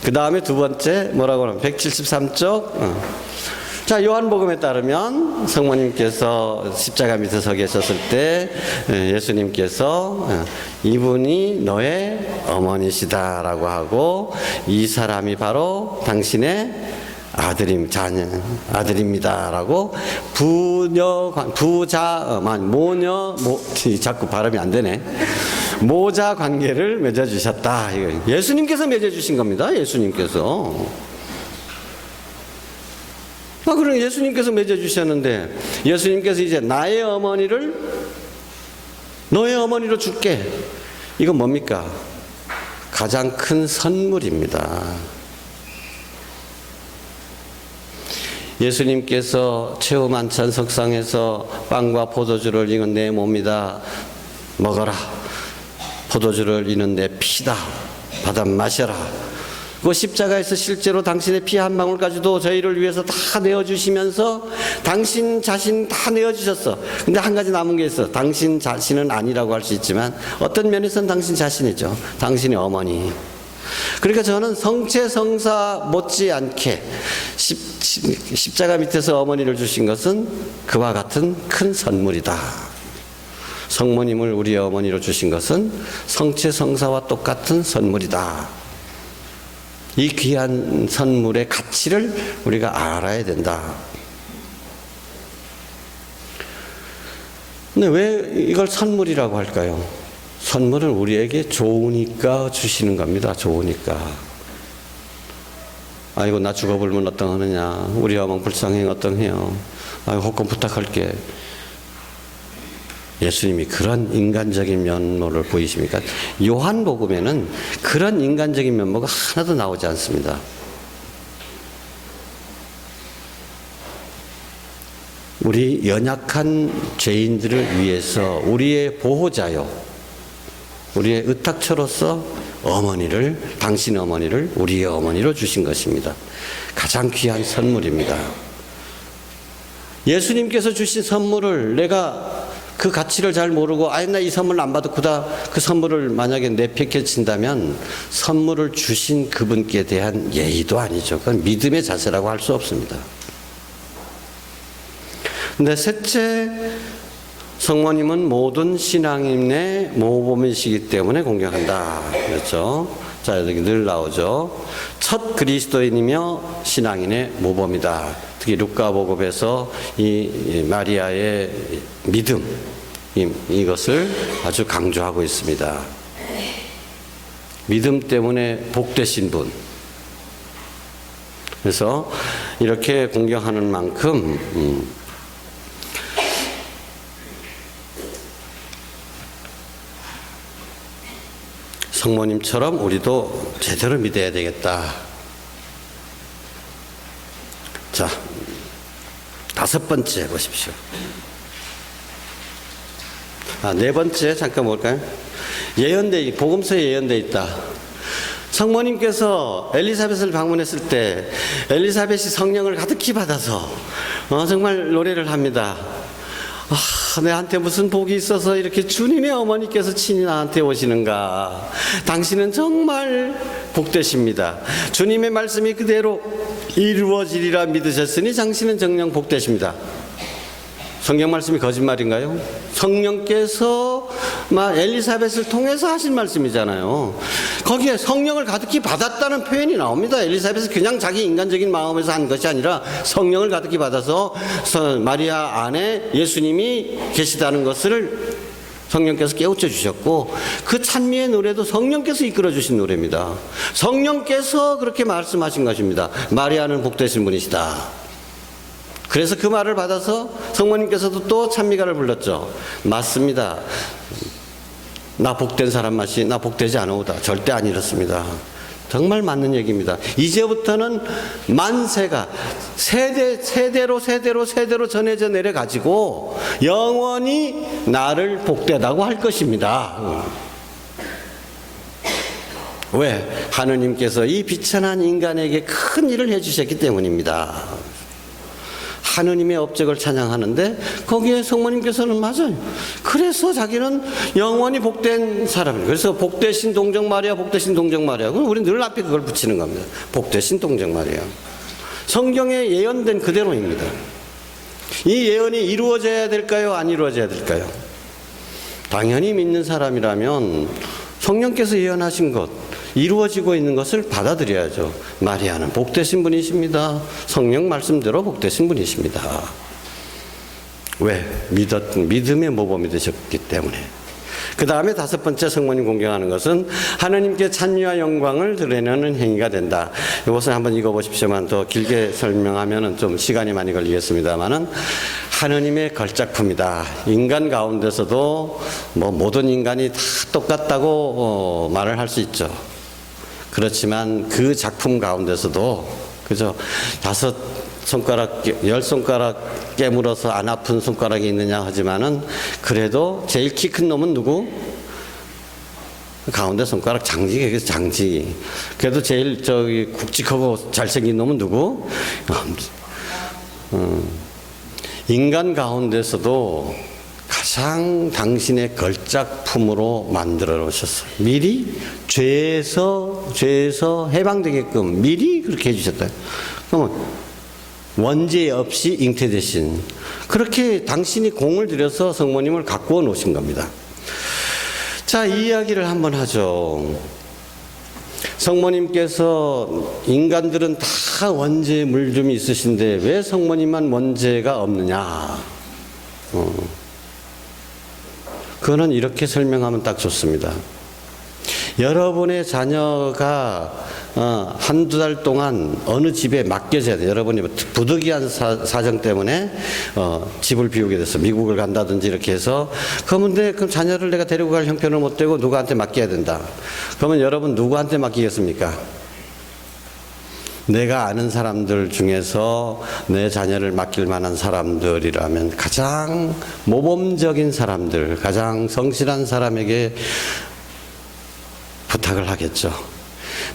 그 다음에 두 번째 뭐라고 하면 173쪽. 자, 요한복음에 따르면 성모님께서 십자가 밑에 서 계셨을 때 예수님께서 이분이 너의 어머니시다라고 하고, 이 사람이 바로 당신의 아들입니다라고 자꾸 발음이 안 되네. 모자 관계를 맺어주셨다. 예수님께서 맺어주신 겁니다. 예수님께서. 그럼 예수님께서 맺어주셨는데, 예수님께서 이제 나의 어머니를 너의 어머니로 줄게. 이건 뭡니까? 가장 큰 선물입니다. 예수님께서 최후 만찬 석상에서 빵과 포도주를 이건 내 몸이다. 먹어라. 포도주를 이는 내 피다. 받아 마셔라. 그 십자가에서 실제로 당신의 피 한 방울까지도 저희를 위해서 다 내어주시면서 당신 자신 다 내어주셨어. 근데 한 가지 남은 게 있어. 당신 자신은 아니라고 할 수 있지만 어떤 면에서는 당신 자신이죠. 당신의 어머니. 그러니까 저는 성체성사 못지않게 십자가 밑에서 어머니를 주신 것은 그와 같은 큰 선물이다. 성모님을 우리의 어머니로 주신 것은 성체성사와 똑같은 선물이다. 이 귀한 선물의 가치를 우리가 알아야 된다. 근데 왜 이걸 선물이라고 할까요? 선물은 우리에게 좋으니까 주시는 겁니다. 좋으니까. 아이고 나 죽어버리면 어떡하느냐. 우리 어머니 불쌍해 어떡해요. 아이고 혹금 부탁할게. 예수님이 그런 인간적인 면모를 보이십니까? 요한복음에는 그런 인간적인 면모가 하나도 나오지 않습니다. 우리 연약한 죄인들을 위해서 우리의 보호자요, 우리의 의탁처로서 어머니를, 당신의 어머니를 우리의 어머니로 주신 것입니다. 가장 귀한 선물입니다. 예수님께서 주신 선물을 내가 그 가치를 잘 모르고 나 이 선물 안 받았구나, 그 선물을 만약에 내팽개친다면 선물을 주신 그분께 대한 예의도 아니죠. 그건 믿음의 자세라고 할 수 없습니다. 근데 셋째, 성모님은 모든 신앙인의 모범이시기 때문에 공경한다. 그렇죠? 자, 여기 늘 나오죠. 첫 그리스도인이며 신앙인의 모범이다. 특히 루카복음에서 이 마리아의 믿음, 이것을 아주 강조하고 있습니다. 믿음 때문에 복되신 분. 그래서 이렇게 공경하는 만큼 성모님처럼 우리도 제대로 믿어야 되겠다. 자, 다섯 번째 보십시오. 네 번째 잠깐 볼까요? 예언돼, 복음서에 예언돼 있다. 성모님께서 엘리사벳을 방문했을 때 엘리사벳이 성령을 가득히 받아서 정말 노래를 합니다. 내한테 무슨 복이 있어서 이렇게 주님의 어머니께서 친히 나한테 오시는가. 당신은 정말 복되십니다. 주님의 말씀이 그대로 이루어지리라 믿으셨으니 당신은 정녕 복되십니다. 성경 말씀이 거짓말인가요? 성령께서 막 엘리사벳을 통해서 하신 말씀이잖아요. 거기에 성령을 가득히 받았다는 표현이 나옵니다. 엘리사벳은 그냥 자기 인간적인 마음에서 한 것이 아니라 성령을 가득히 받아서 마리아 안에 예수님이 계시다는 것을 성령께서 깨우쳐 주셨고, 그 찬미의 노래도 성령께서 이끌어 주신 노래입니다. 성령께서 그렇게 말씀하신 것입니다. 마리아는 복되신 분이시다. 그래서 그 말을 받아서 성모님께서도 또 찬미가를 불렀죠. 맞습니다. 나 복된 사람 맛이 나 복되지 않으오다. 절대 안 이렇습니다. 정말 맞는 얘기입니다. 이제부터는 만세가 세대로 전해져 내려가지고 영원히 나를 복되다고 할 것입니다. 왜? 하느님께서 이 비천한 인간에게 큰 일을 해주셨기 때문입니다. 하느님의 업적을 찬양하는데 거기에 성모님께서는 맞아요. 그래서 자기는 영원히 복된 사람이에요. 그래서 복되신 동정 마리아, 복되신 동정 마리아. 그럼 우리 늘 앞에 그걸 붙이는 겁니다. 복되신 동정 마리아. 성경에 예언된 그대로입니다. 이 예언이 이루어져야 될까요? 안 이루어져야 될까요? 당연히 믿는 사람이라면 성령께서 예언하신 것, 이루어지고 있는 것을 받아들여야죠. 마리아는 복되신 분이십니다. 성령 말씀대로 복되신 분이십니다. 왜? 믿음의 모범이 되셨기 때문에. 그 다음에 다섯 번째 성모님 공경하는 것은 하느님께 찬미와 영광을 드러내는 행위가 된다. 이것을 한번 읽어보십시오만, 더 길게 설명하면 좀 시간이 많이 걸리겠습니다만은, 하느님의 걸작품이다. 인간 가운데서도 모든 인간이 다 똑같다고 말을 할 수 있죠. 그렇지만 그 작품 가운데서도, 그죠? 5손가락, 10손가락 깨물어서 안 아픈 손가락이 있느냐 하지만은, 그래도 제일 키 큰 놈은 누구? 가운데 손가락 장지, 장지. 그래도 제일 굵직하고 잘생긴 놈은 누구? 인간 가운데서도 가장 당신의 걸작품으로 만들어 놓으셨어요. 미리 죄에서 해방되게끔 미리 그렇게 해주셨다. 그러면 원죄 없이 잉태되신, 그렇게 당신이 공을 들여서 성모님을 가꾸어 놓으신 겁니다. 자, 이 이야기를 한번 하죠. 성모님께서 인간들은 다 원죄 물좀이 있으신데 왜 성모님만 원죄가 없느냐? 그거는 이렇게 설명하면 딱 좋습니다. 여러분의 자녀가 한두 달 동안 어느 집에 맡겨져야 돼요. 여러분이 부득이한 사정 때문에 집을 비우게 됐어. 미국을 간다든지 이렇게 해서. 그럼 자녀를 내가 데리고 갈 형편을 못 되고 누구한테 맡겨야 된다. 그러면 여러분 누구한테 맡기겠습니까? 내가 아는 사람들 중에서 내 자녀를 맡길 만한 사람들이라면 가장 모범적인 사람들, 가장 성실한 사람에게 부탁을 하겠죠.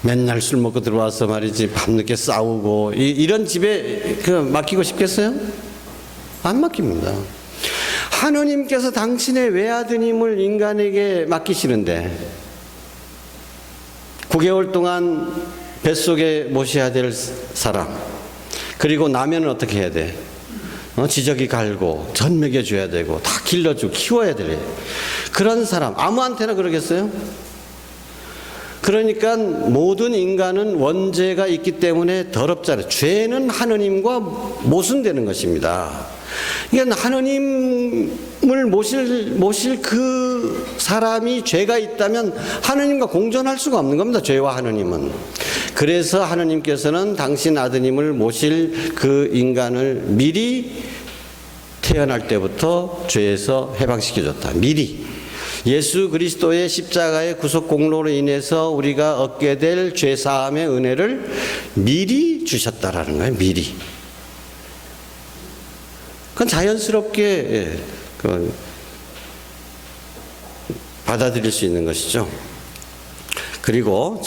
맨날 술 먹고 들어와서 말이지 밤늦게 싸우고 이런 집에 맡기고 싶겠어요? 안 맡깁니다. 하느님께서 당신의 외아드님을 인간에게 맡기시는데 9개월 동안 뱃속에 모셔야 될 사람, 그리고 나면 어떻게 해야 돼? 지저귀 갈고 전 먹여줘야 되고 다 길러주고 키워야 돼. 그런 사람 아무한테나 그러겠어요? 그러니까 모든 인간은 원죄가 있기 때문에 더럽잖아요. 죄는 하느님과 모순되는 것입니다. 그러니까 하느님을 모실 그 사람이 죄가 있다면 하느님과 공존할 수가 없는 겁니다. 죄와 하느님은. 그래서 하느님께서는 당신 아드님을 모실 그 인간을 미리 태어날 때부터 죄에서 해방시켜줬다. 미리. 예수 그리스도의 십자가의 구속 공로로 인해서 우리가 얻게 될 죄사함의 은혜를 미리 주셨다라는 거예요. 미리. 그건 자연스럽게 받아들일 수 있는 것이죠. 그리고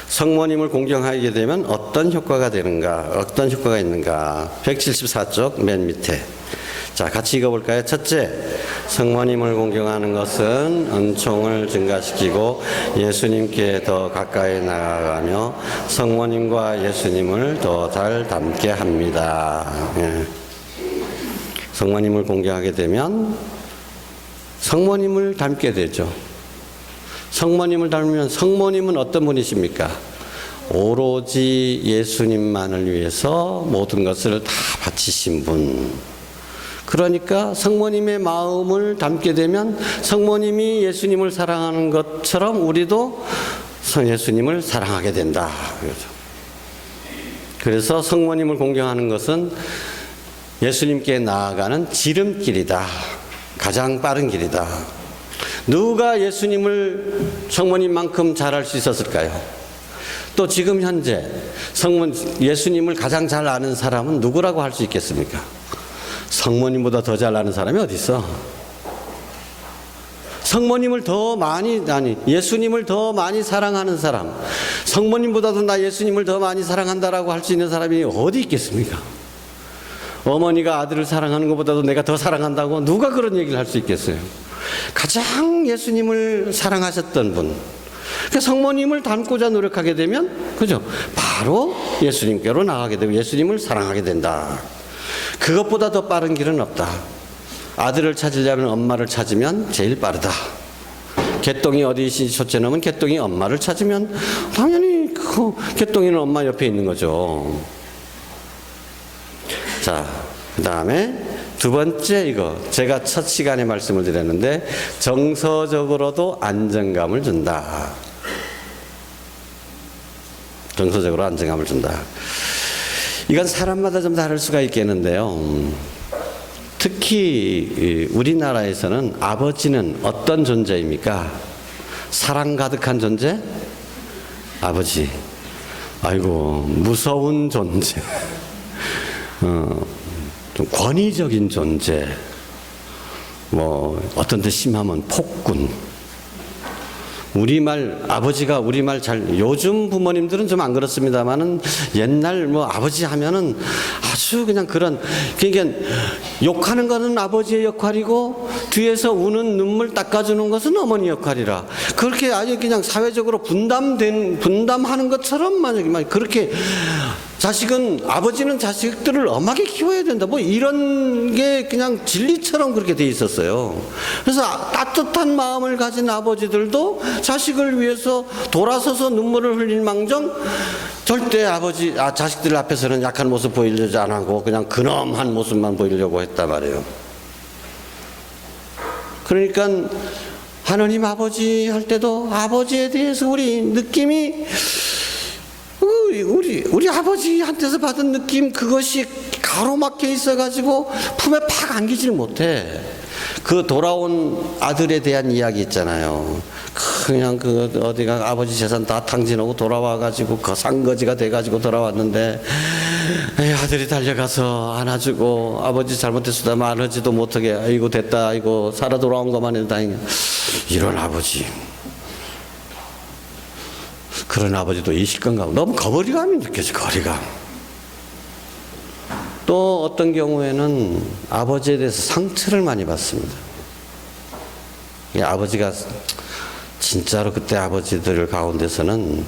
성모님을 공경하게 되면 어떤 효과가 되는가, 어떤 효과가 있는가. 174쪽 맨 밑에. 자, 같이 읽어볼까요? 첫째, 성모님을 공경하는 것은 은총을 증가시키고 예수님께 더 가까이 나아가며 성모님과 예수님을 더 잘 닮게 합니다. 예. 성모님을 공경하게 되면 성모님을 닮게 되죠. 성모님을 닮으면 성모님은 어떤 분이십니까? 오로지 예수님만을 위해서 모든 것을 다 바치신 분. 그러니까 성모님의 마음을 담게 되면 성모님이 예수님을 사랑하는 것처럼 우리도 예수님을 사랑하게 된다. 그래서 성모님을 공경하는 것은 예수님께 나아가는 지름길이다. 가장 빠른 길이다. 누가 예수님을 성모님만큼 잘할 수 있었을까요? 또 지금 현재 예수님을 가장 잘 아는 사람은 누구라고 할 수 있겠습니까? 성모님보다 더 잘 아는 사람이 어디 있어? 성모님을 더 많이, 예수님을 더 많이 사랑하는 사람, 성모님보다도 나 예수님을 더 많이 사랑한다라고 할 수 있는 사람이 어디 있겠습니까? 어머니가 아들을 사랑하는 것보다도 내가 더 사랑한다고 누가 그런 얘기를 할 수 있겠어요? 가장 예수님을 사랑하셨던 분, 성모님을 닮고자 노력하게 되면, 그죠? 바로 예수님께로 나가게 되고 예수님을 사랑하게 된다. 그것보다 더 빠른 길은 없다. 아들을 찾으려면 엄마를 찾으면 제일 빠르다. 개똥이 어디 첫째 놈은 개똥이 엄마를 찾으면 당연히 그 개똥이는 엄마 옆에 있는 거죠. 자, 그 다음에 두 번째, 이거 제가 첫 시간에 말씀을 드렸는데 정서적으로도 안정감을 준다. 정서적으로 안정감을 준다. 이건 사람마다 좀 다를 수가 있겠는데요. 특히 우리나라에서는 아버지는 어떤 존재입니까? 사랑 가득한 존재? 아버지. 아이고, 무서운 존재. 좀 권위적인 존재. 어떤 데 심하면 폭군. 아버지가 우리말 요즘 부모님들은 좀 안 그렇습니다만은 옛날 아버지 하면은 아주 그냥 그러니까 욕하는 것은 아버지의 역할이고 뒤에서 우는 눈물 닦아주는 것은 어머니 역할이라. 그렇게 아주 그냥 사회적으로 분담하는 것처럼 만약에 그렇게 아버지는 자식들을 엄하게 키워야 된다. 이런 게 그냥 진리처럼 그렇게 돼 있었어요. 그래서 따뜻한 마음을 가진 아버지들도 자식을 위해서 돌아서서 눈물을 흘릴 망정 절대 자식들 앞에서는 약한 모습 보이려고 안 하고 그냥 근엄한 모습만 보이려고 했단 말이에요. 그러니까 하느님 아버지 할 때도 아버지에 대해서 우리 느낌이 우리 아버지한테서 받은 느낌, 그것이 가로막혀 있어가지고 품에 팍 안기질 못해. 그 돌아온 아들에 대한 이야기 있잖아요. 그냥 어디가 아버지 재산 다 탕진하고 돌아와가지고 상거지가 돼가지고 돌아왔는데 아들이 달려가서 안아주고 아버지 잘못했으다 말하지도 못하게 아이고 됐다, 아이고 살아 돌아온 것만 해도 다행이야. 이런 아버지. 그런 아버지도 있을 건가? 너무 거리감이 느껴져, 거리감. 또 어떤 경우에는 아버지에 대해서 상처를 많이 받습니다. 아버지가 진짜로 그때 아버지들 가운데서는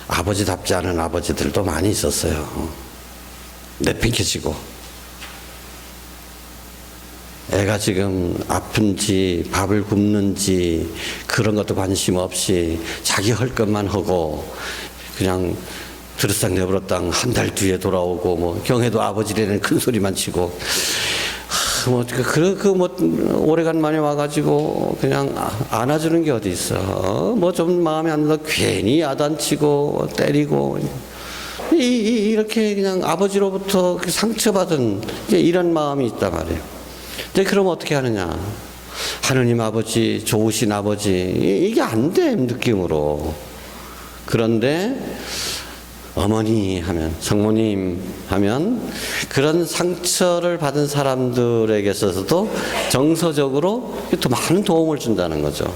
아버지답지 않은 아버지들도 많이 있었어요. 내팽개치고 애가 지금 아픈지 밥을 굶는지 그런 것도 관심 없이 자기 할 것만 하고 그냥 드르싹 내버렸다 한 달 뒤에 돌아오고 경혜도 아버지라는 큰 소리만 치고 오래간만에 와가지고 그냥 안아주는 게 어디 있어. 좀 마음에 안 들어 괜히 야단치고 때리고 이렇게 그냥 아버지로부터 상처받은 이런 마음이 있단 말이에요. 그럼 어떻게 하느냐? 하느님 아버지, 좋으신 아버지, 이게 안 돼, 느낌으로. 그런데 어머니 하면, 성모님 하면 그런 상처를 받은 사람들에게 있어서도 정서적으로 또 많은 도움을 준다는 거죠.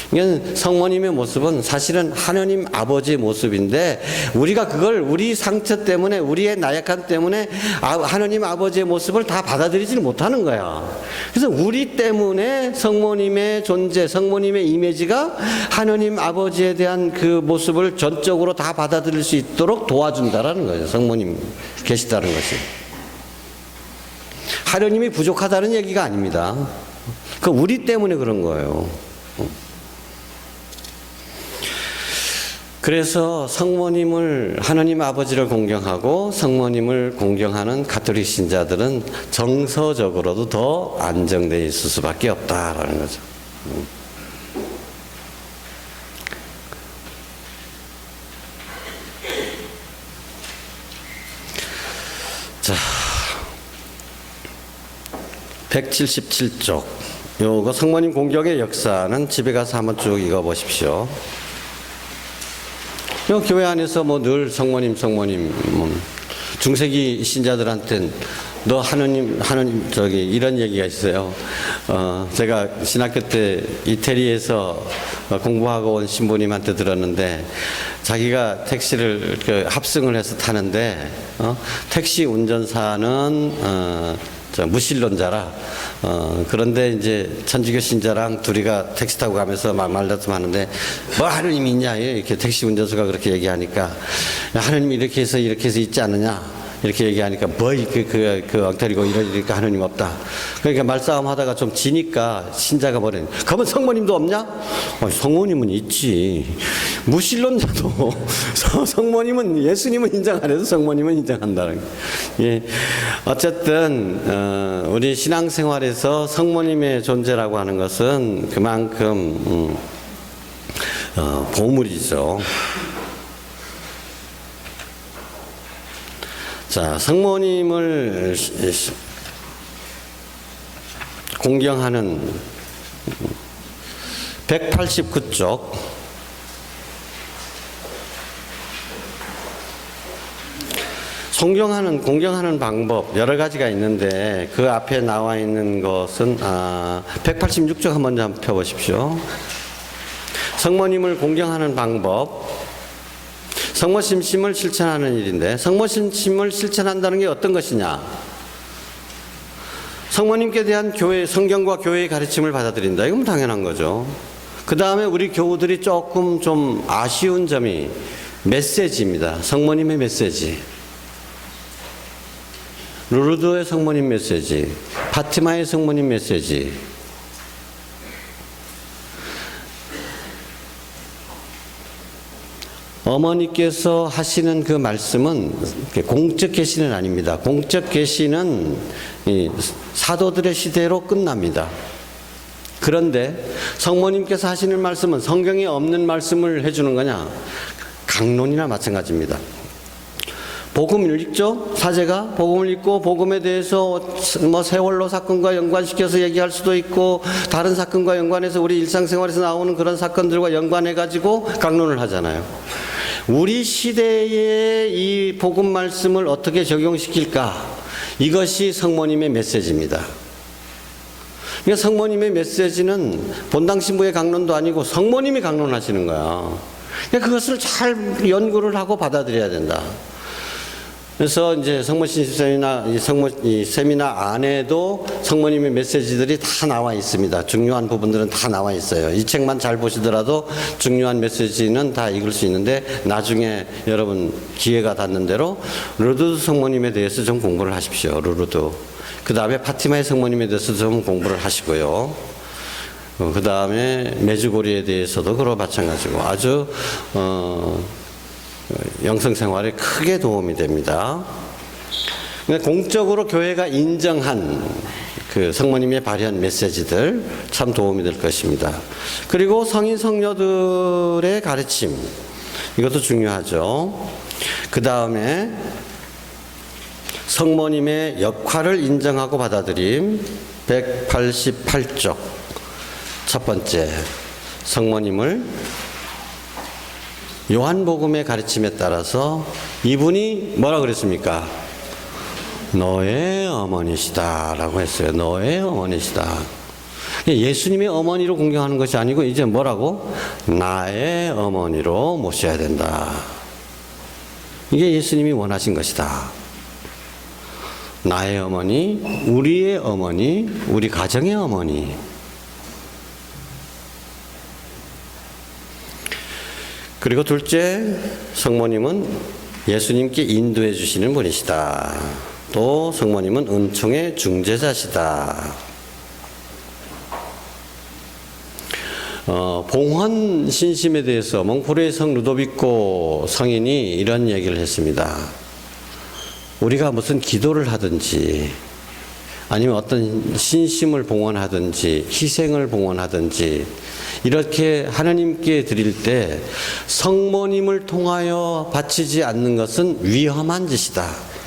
그러니까 성모님의 모습은 사실은 하느님 아버지의 모습인데 우리가 그걸 우리 상처 때문에 우리의 나약함 때문에 하느님 아버지의 모습을 다 받아들이지 못하는 거야. 그래서 우리 때문에 성모님의 존재, 성모님의 이미지가 하느님 아버지에 대한 그 모습을 전적으로 다 받아들일 수 있도록 도와준다라는 거예요. 성모님 계시다는 것이. 하느님이 부족하다는 얘기가 아닙니다. 그 우리 때문에 그런 거예요. 그래서 성모님을, 하느님 아버지를 공경하고 성모님을 공경하는 가톨릭 신자들은 정서적으로도 더 안정되어 있을 수밖에 없다라는 거죠. 자, 177쪽. 요거 성모님 공경의 역사는 집에 가서 한번 쭉 읽어보십시오. 요 교회 안에서 뭐 늘 성모님, 중세기 신자들한테는 너 하느님, 이런 얘기가 있어요. 제가 신학교 때 이태리에서 공부하고 온 신부님한테 들었는데, 자기가 택시를 합승을 해서 타는데, 택시 운전사는 무신론자라. 그런데 이제 천주교 신자랑 둘이가 택시 타고 가면서 말다툼 하는데, 뭐 하느님이 있냐? 이렇게 택시 운전수가 그렇게 얘기하니까, 하느님이 이렇게 해서 있지 않느냐? 이렇게 얘기하니까 뭐 그 엉터리고 이러니까 하느님 없다. 그러니까 말싸움 하다가 좀 지니까 신자가 뭐래? 그러면 성모님도 없냐? 성모님은 있지. 무신론자도 성모님은, 예수님은 인정 안 해도 성모님은 인정한다는 거예요. 예. 어쨌든 우리 신앙생활에서 성모님의 존재라고 하는 것은 그만큼 보물이죠. 자, 성모님을 공경하는 189쪽. 공경하는 방법 여러 가지가 있는데, 그 앞에 나와 있는 것은 186쪽 먼저 한번 펴보십시오. 성모님을 공경하는 방법. 성모심심을 실천하는 일인데, 성모심심을 실천한다는 게 어떤 것이냐? 성모님께 대한 성경과 교회의 가르침을 받아들인다. 이건 당연한 거죠. 그 다음에 우리 교우들이 조금 좀 아쉬운 점이 메시지입니다. 성모님의 메시지. 루르드의 성모님 메시지, 파티마의 성모님 메시지. 어머니께서 하시는 그 말씀은 공적 계시는 아닙니다. 공적 계시는 사도들의 시대로 끝납니다. 그런데 성모님께서 하시는 말씀은 성경에 없는 말씀을 해주는 거냐? 강론이나 마찬가지입니다. 복음을 읽죠? 사제가 복음을 읽고 복음에 대해서 뭐 세월호 사건과 연관시켜서 얘기할 수도 있고, 다른 사건과 연관해서 우리 일상생활에서 나오는 그런 사건들과 연관해가지고 강론을 하잖아요. 우리 시대에 이 복음 말씀을 어떻게 적용시킬까? 이것이 성모님의 메시지입니다. 그러니까 성모님의 메시지는 본당 신부의 강론도 아니고 성모님이 강론하시는 거야. 그러니까 그것을 잘 연구를 하고 받아들여야 된다. 그래서 이제 성모신심이나 이 세미나 안에도 성모님의 메시지들이 다 나와 있습니다. 중요한 부분들은 다 나와 있어요. 이 책만 잘 보시더라도 중요한 메시지는 다 읽을 수 있는데, 나중에 여러분 기회가 닿는 대로 루르드 성모님에 대해서 좀 공부를 하십시오. 루르드. 그 다음에 파티마의 성모님에 대해서 좀 공부를 하시고요. 그 다음에 메주고리에 대해서도 그러 마찬가지고 아주 영성생활에 크게 도움이 됩니다. 공적으로 교회가 인정한 그 성모님의 발현 메시지들 참 도움이 될 것입니다. 그리고 성인 성녀들의 가르침, 이것도 중요하죠. 그 다음에 성모님의 역할을 인정하고 받아들임, 188쪽. 첫 번째, 성모님을 요한복음의 가르침에 따라서 이분이 뭐라 그랬습니까? 너의 어머니시다 라고 했어요. 너의 어머니시다. 예수님의 어머니로 공경하는 것이 아니고 이제 뭐라고? 나의 어머니로 모셔야 된다. 이게 예수님이 원하신 것이다. 나의 어머니, 우리의 어머니, 우리 가정의 어머니. 그리고 둘째, 성모님은 예수님께 인도해 주시는 분이시다. 또 성모님은 은총의 중재자시다. 봉헌 신심에 대해서 몽포르의 성 루도비코 성인이 이런 얘기를 했습니다. 우리가 무슨 기도를 하든지 아니면 어떤 신심을 봉헌하든지 희생을 봉헌하든지 이렇게 하나님께 드릴 때 성모님을 통하여 바치지 않는 것은 위험한 짓이다.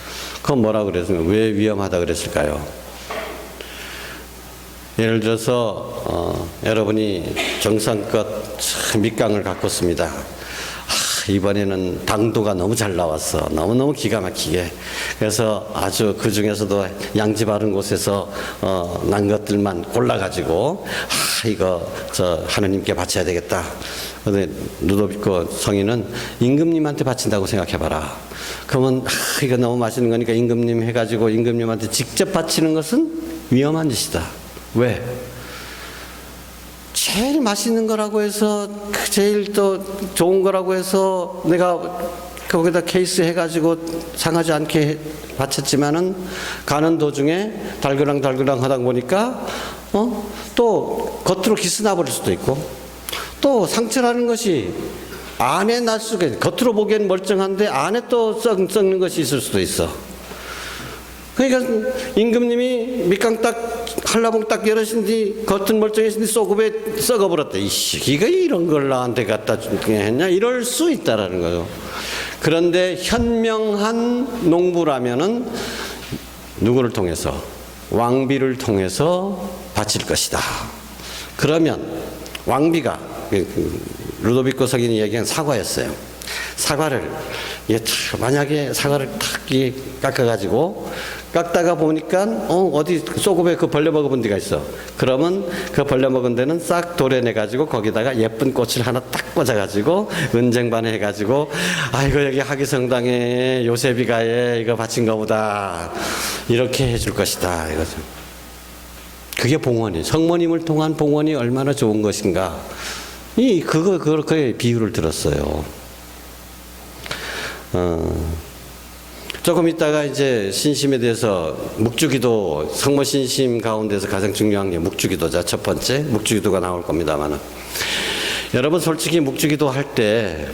그건 뭐라 그랬습니까? 왜 위험하다 그랬을까요? 예를 들어서 여러분이 정성껏 밑강을 가꿨습니다. 이번에는 당도가 너무 잘 나왔어. 너무너무 기가 막히게. 그래서 아주 그 중에서도 양지 바른 곳에서 난 것들만 골라가지고 이거 저 하느님께 바쳐야 되겠다. 근데 루도비코 성인은 임금님한테 바친다고 생각해봐라. 그러면 이거 너무 맛있는 거니까 임금님 해가지고 임금님한테 직접 바치는 것은 위험한 짓이다. 왜? 제일 맛있는 거라고 해서 제일 또 좋은 거라고 해서 내가 거기다 케이스 해가지고 상하지 않게 바쳤지만은 가는 도중에 달그랑달그랑 하다 보니까 또 겉으로 기스 나버릴 수도 있고 또 상처라는 것이 안에 날 수가 있어. 겉으로 보기엔 멀쩡한데 안에 또 썩는 것이 있을 수도 있어. 그러니까 임금님이 밑강 딱 한라봉 딱 열으신 뒤 겉은 멀쩡해진 뒤 쏘급에 썩어버렸다. 이가 이런 걸 나한테 갖다 했냐? 이럴 수 있다라는 거죠. 그런데 현명한 농부라면은 누구를 통해서? 왕비를 통해서 바칠 것이다. 그러면 왕비가 루도비코 성인이 얘기한 사과였어요. 사과를 만약에 사과를 탁 깎아가지고 깎다가 보니까 어디 소금에 그 벌레 먹어본 데가 있어. 그러면 그 벌레 먹은 데는 싹 도려내가지고 거기다가 예쁜 꽃을 하나 딱 꽂아가지고 은쟁반 해가지고 아이고 여기 하기성당에 요셉이가에 이거 바친 거보다 이렇게 해줄 것이다 이거죠. 그게 봉헌이 성모님을 통한 봉헌이 얼마나 좋은 것인가. 그거의 비유를 들었어요. 조금 있다가 이제 신심에 대해서 묵주기도 성모 신심 가운데서 가장 중요한 게 묵주기도자. 첫 번째 묵주기도가 나올 겁니다만은 여러분 솔직히 묵주기도 할 때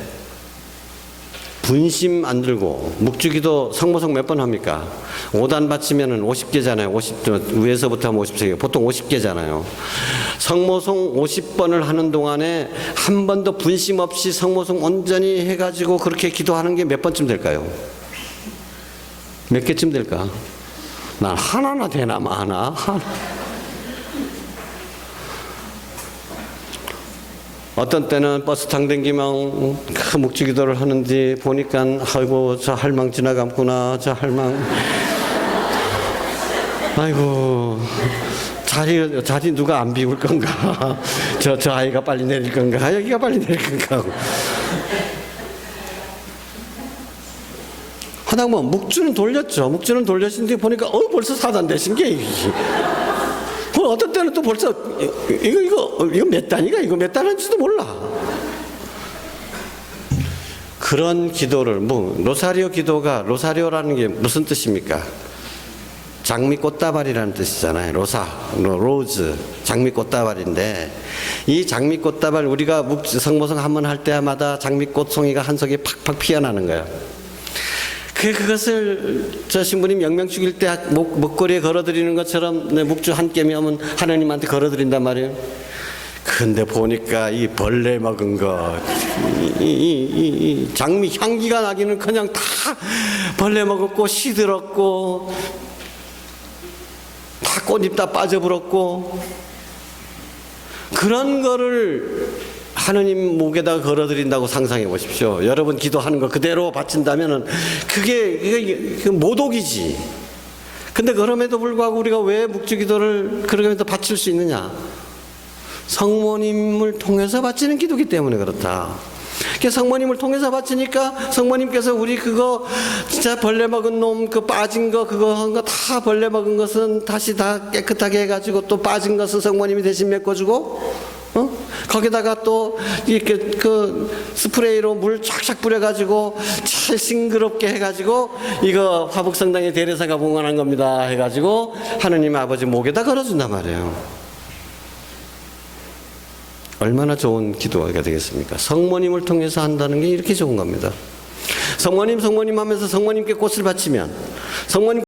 분심 안 들고 묵주기도 성모성 몇 번 합니까? 5단 바치면은 50개잖아요. 50 위에서부터 하면 50개. 보통 50개잖아요. 성모성 50번을 하는 동안에 한 번도 분심 없이 성모성 온전히 해가지고 그렇게 기도하는 게 몇 번쯤 될까요? 몇 개쯤 될까? 난 하나나 되나 마나. 어떤 때는 버스 탕 댕기면 그 묵주기도를 하는데 보니까 아이고 저 할망 지나갔구나. 저 할망 아이고 자리 누가 안 비울 건가. 저 아이가 빨리 내릴 건가. 여기가 빨리 내릴 건가 하고. 하다 보면 묵주는 돌렸죠. 묵주는 돌렸는데 보니까 벌써 사단되신 게 어떤 때는 또 벌써 이거 몇 단이가 이거 몇 단인지도 몰라. 그런 기도를 로사리오 기도가 로사리오라는 게 무슨 뜻입니까? 장미 꽃다발이라는 뜻이잖아요. 로즈 장미 꽃다발인데 이 장미 꽃다발 우리가 성모성 한번 할 때마다 장미 꽃송이가 한 속에 팍팍 피어나는 거예요. 그것을 저 신부님 영명 죽일 때 목걸이에 걸어드리는 것처럼 내 묵주 한 개미 하면 하나님한테 걸어드린단 말이에요. 근데 보니까 이 벌레 먹은 거, 이 장미 향기가 나기는 그냥 다 벌레 먹었고 시들었고 다 꽃잎 다 빠져버렸고 그런 거를 하느님 목에다가 걸어드린다고 상상해 보십시오. 여러분 기도하는 거 그대로 바친다면은 그게 모독이지. 근데 그럼에도 불구하고 우리가 왜 묵주기도를 그렇게 바칠 수 있느냐? 성모님을 통해서 바치는 기도기 때문에 그렇다. 성모님을 통해서 바치니까 성모님께서 우리 그거 진짜 벌레 먹은 놈 그 빠진 거 그거 한 거 다 벌레 먹은 것은 다시 다 깨끗하게 해가지고 또 빠진 것은 성모님이 대신 메꿔주고 거기다가 또 이렇게 그 스프레이로 물 쫙쫙 뿌려가지고 잘 싱그럽게 해가지고 이거 화북성당의 대례사가 봉헌한 겁니다 해가지고 하느님 아버지 목에다 걸어준단 말이에요. 얼마나 좋은 기도가 되겠습니까? 성모님을 통해서 한다는 게 이렇게 좋은 겁니다. 성모님 하면서 성모님께 꽃을 바치면 성모님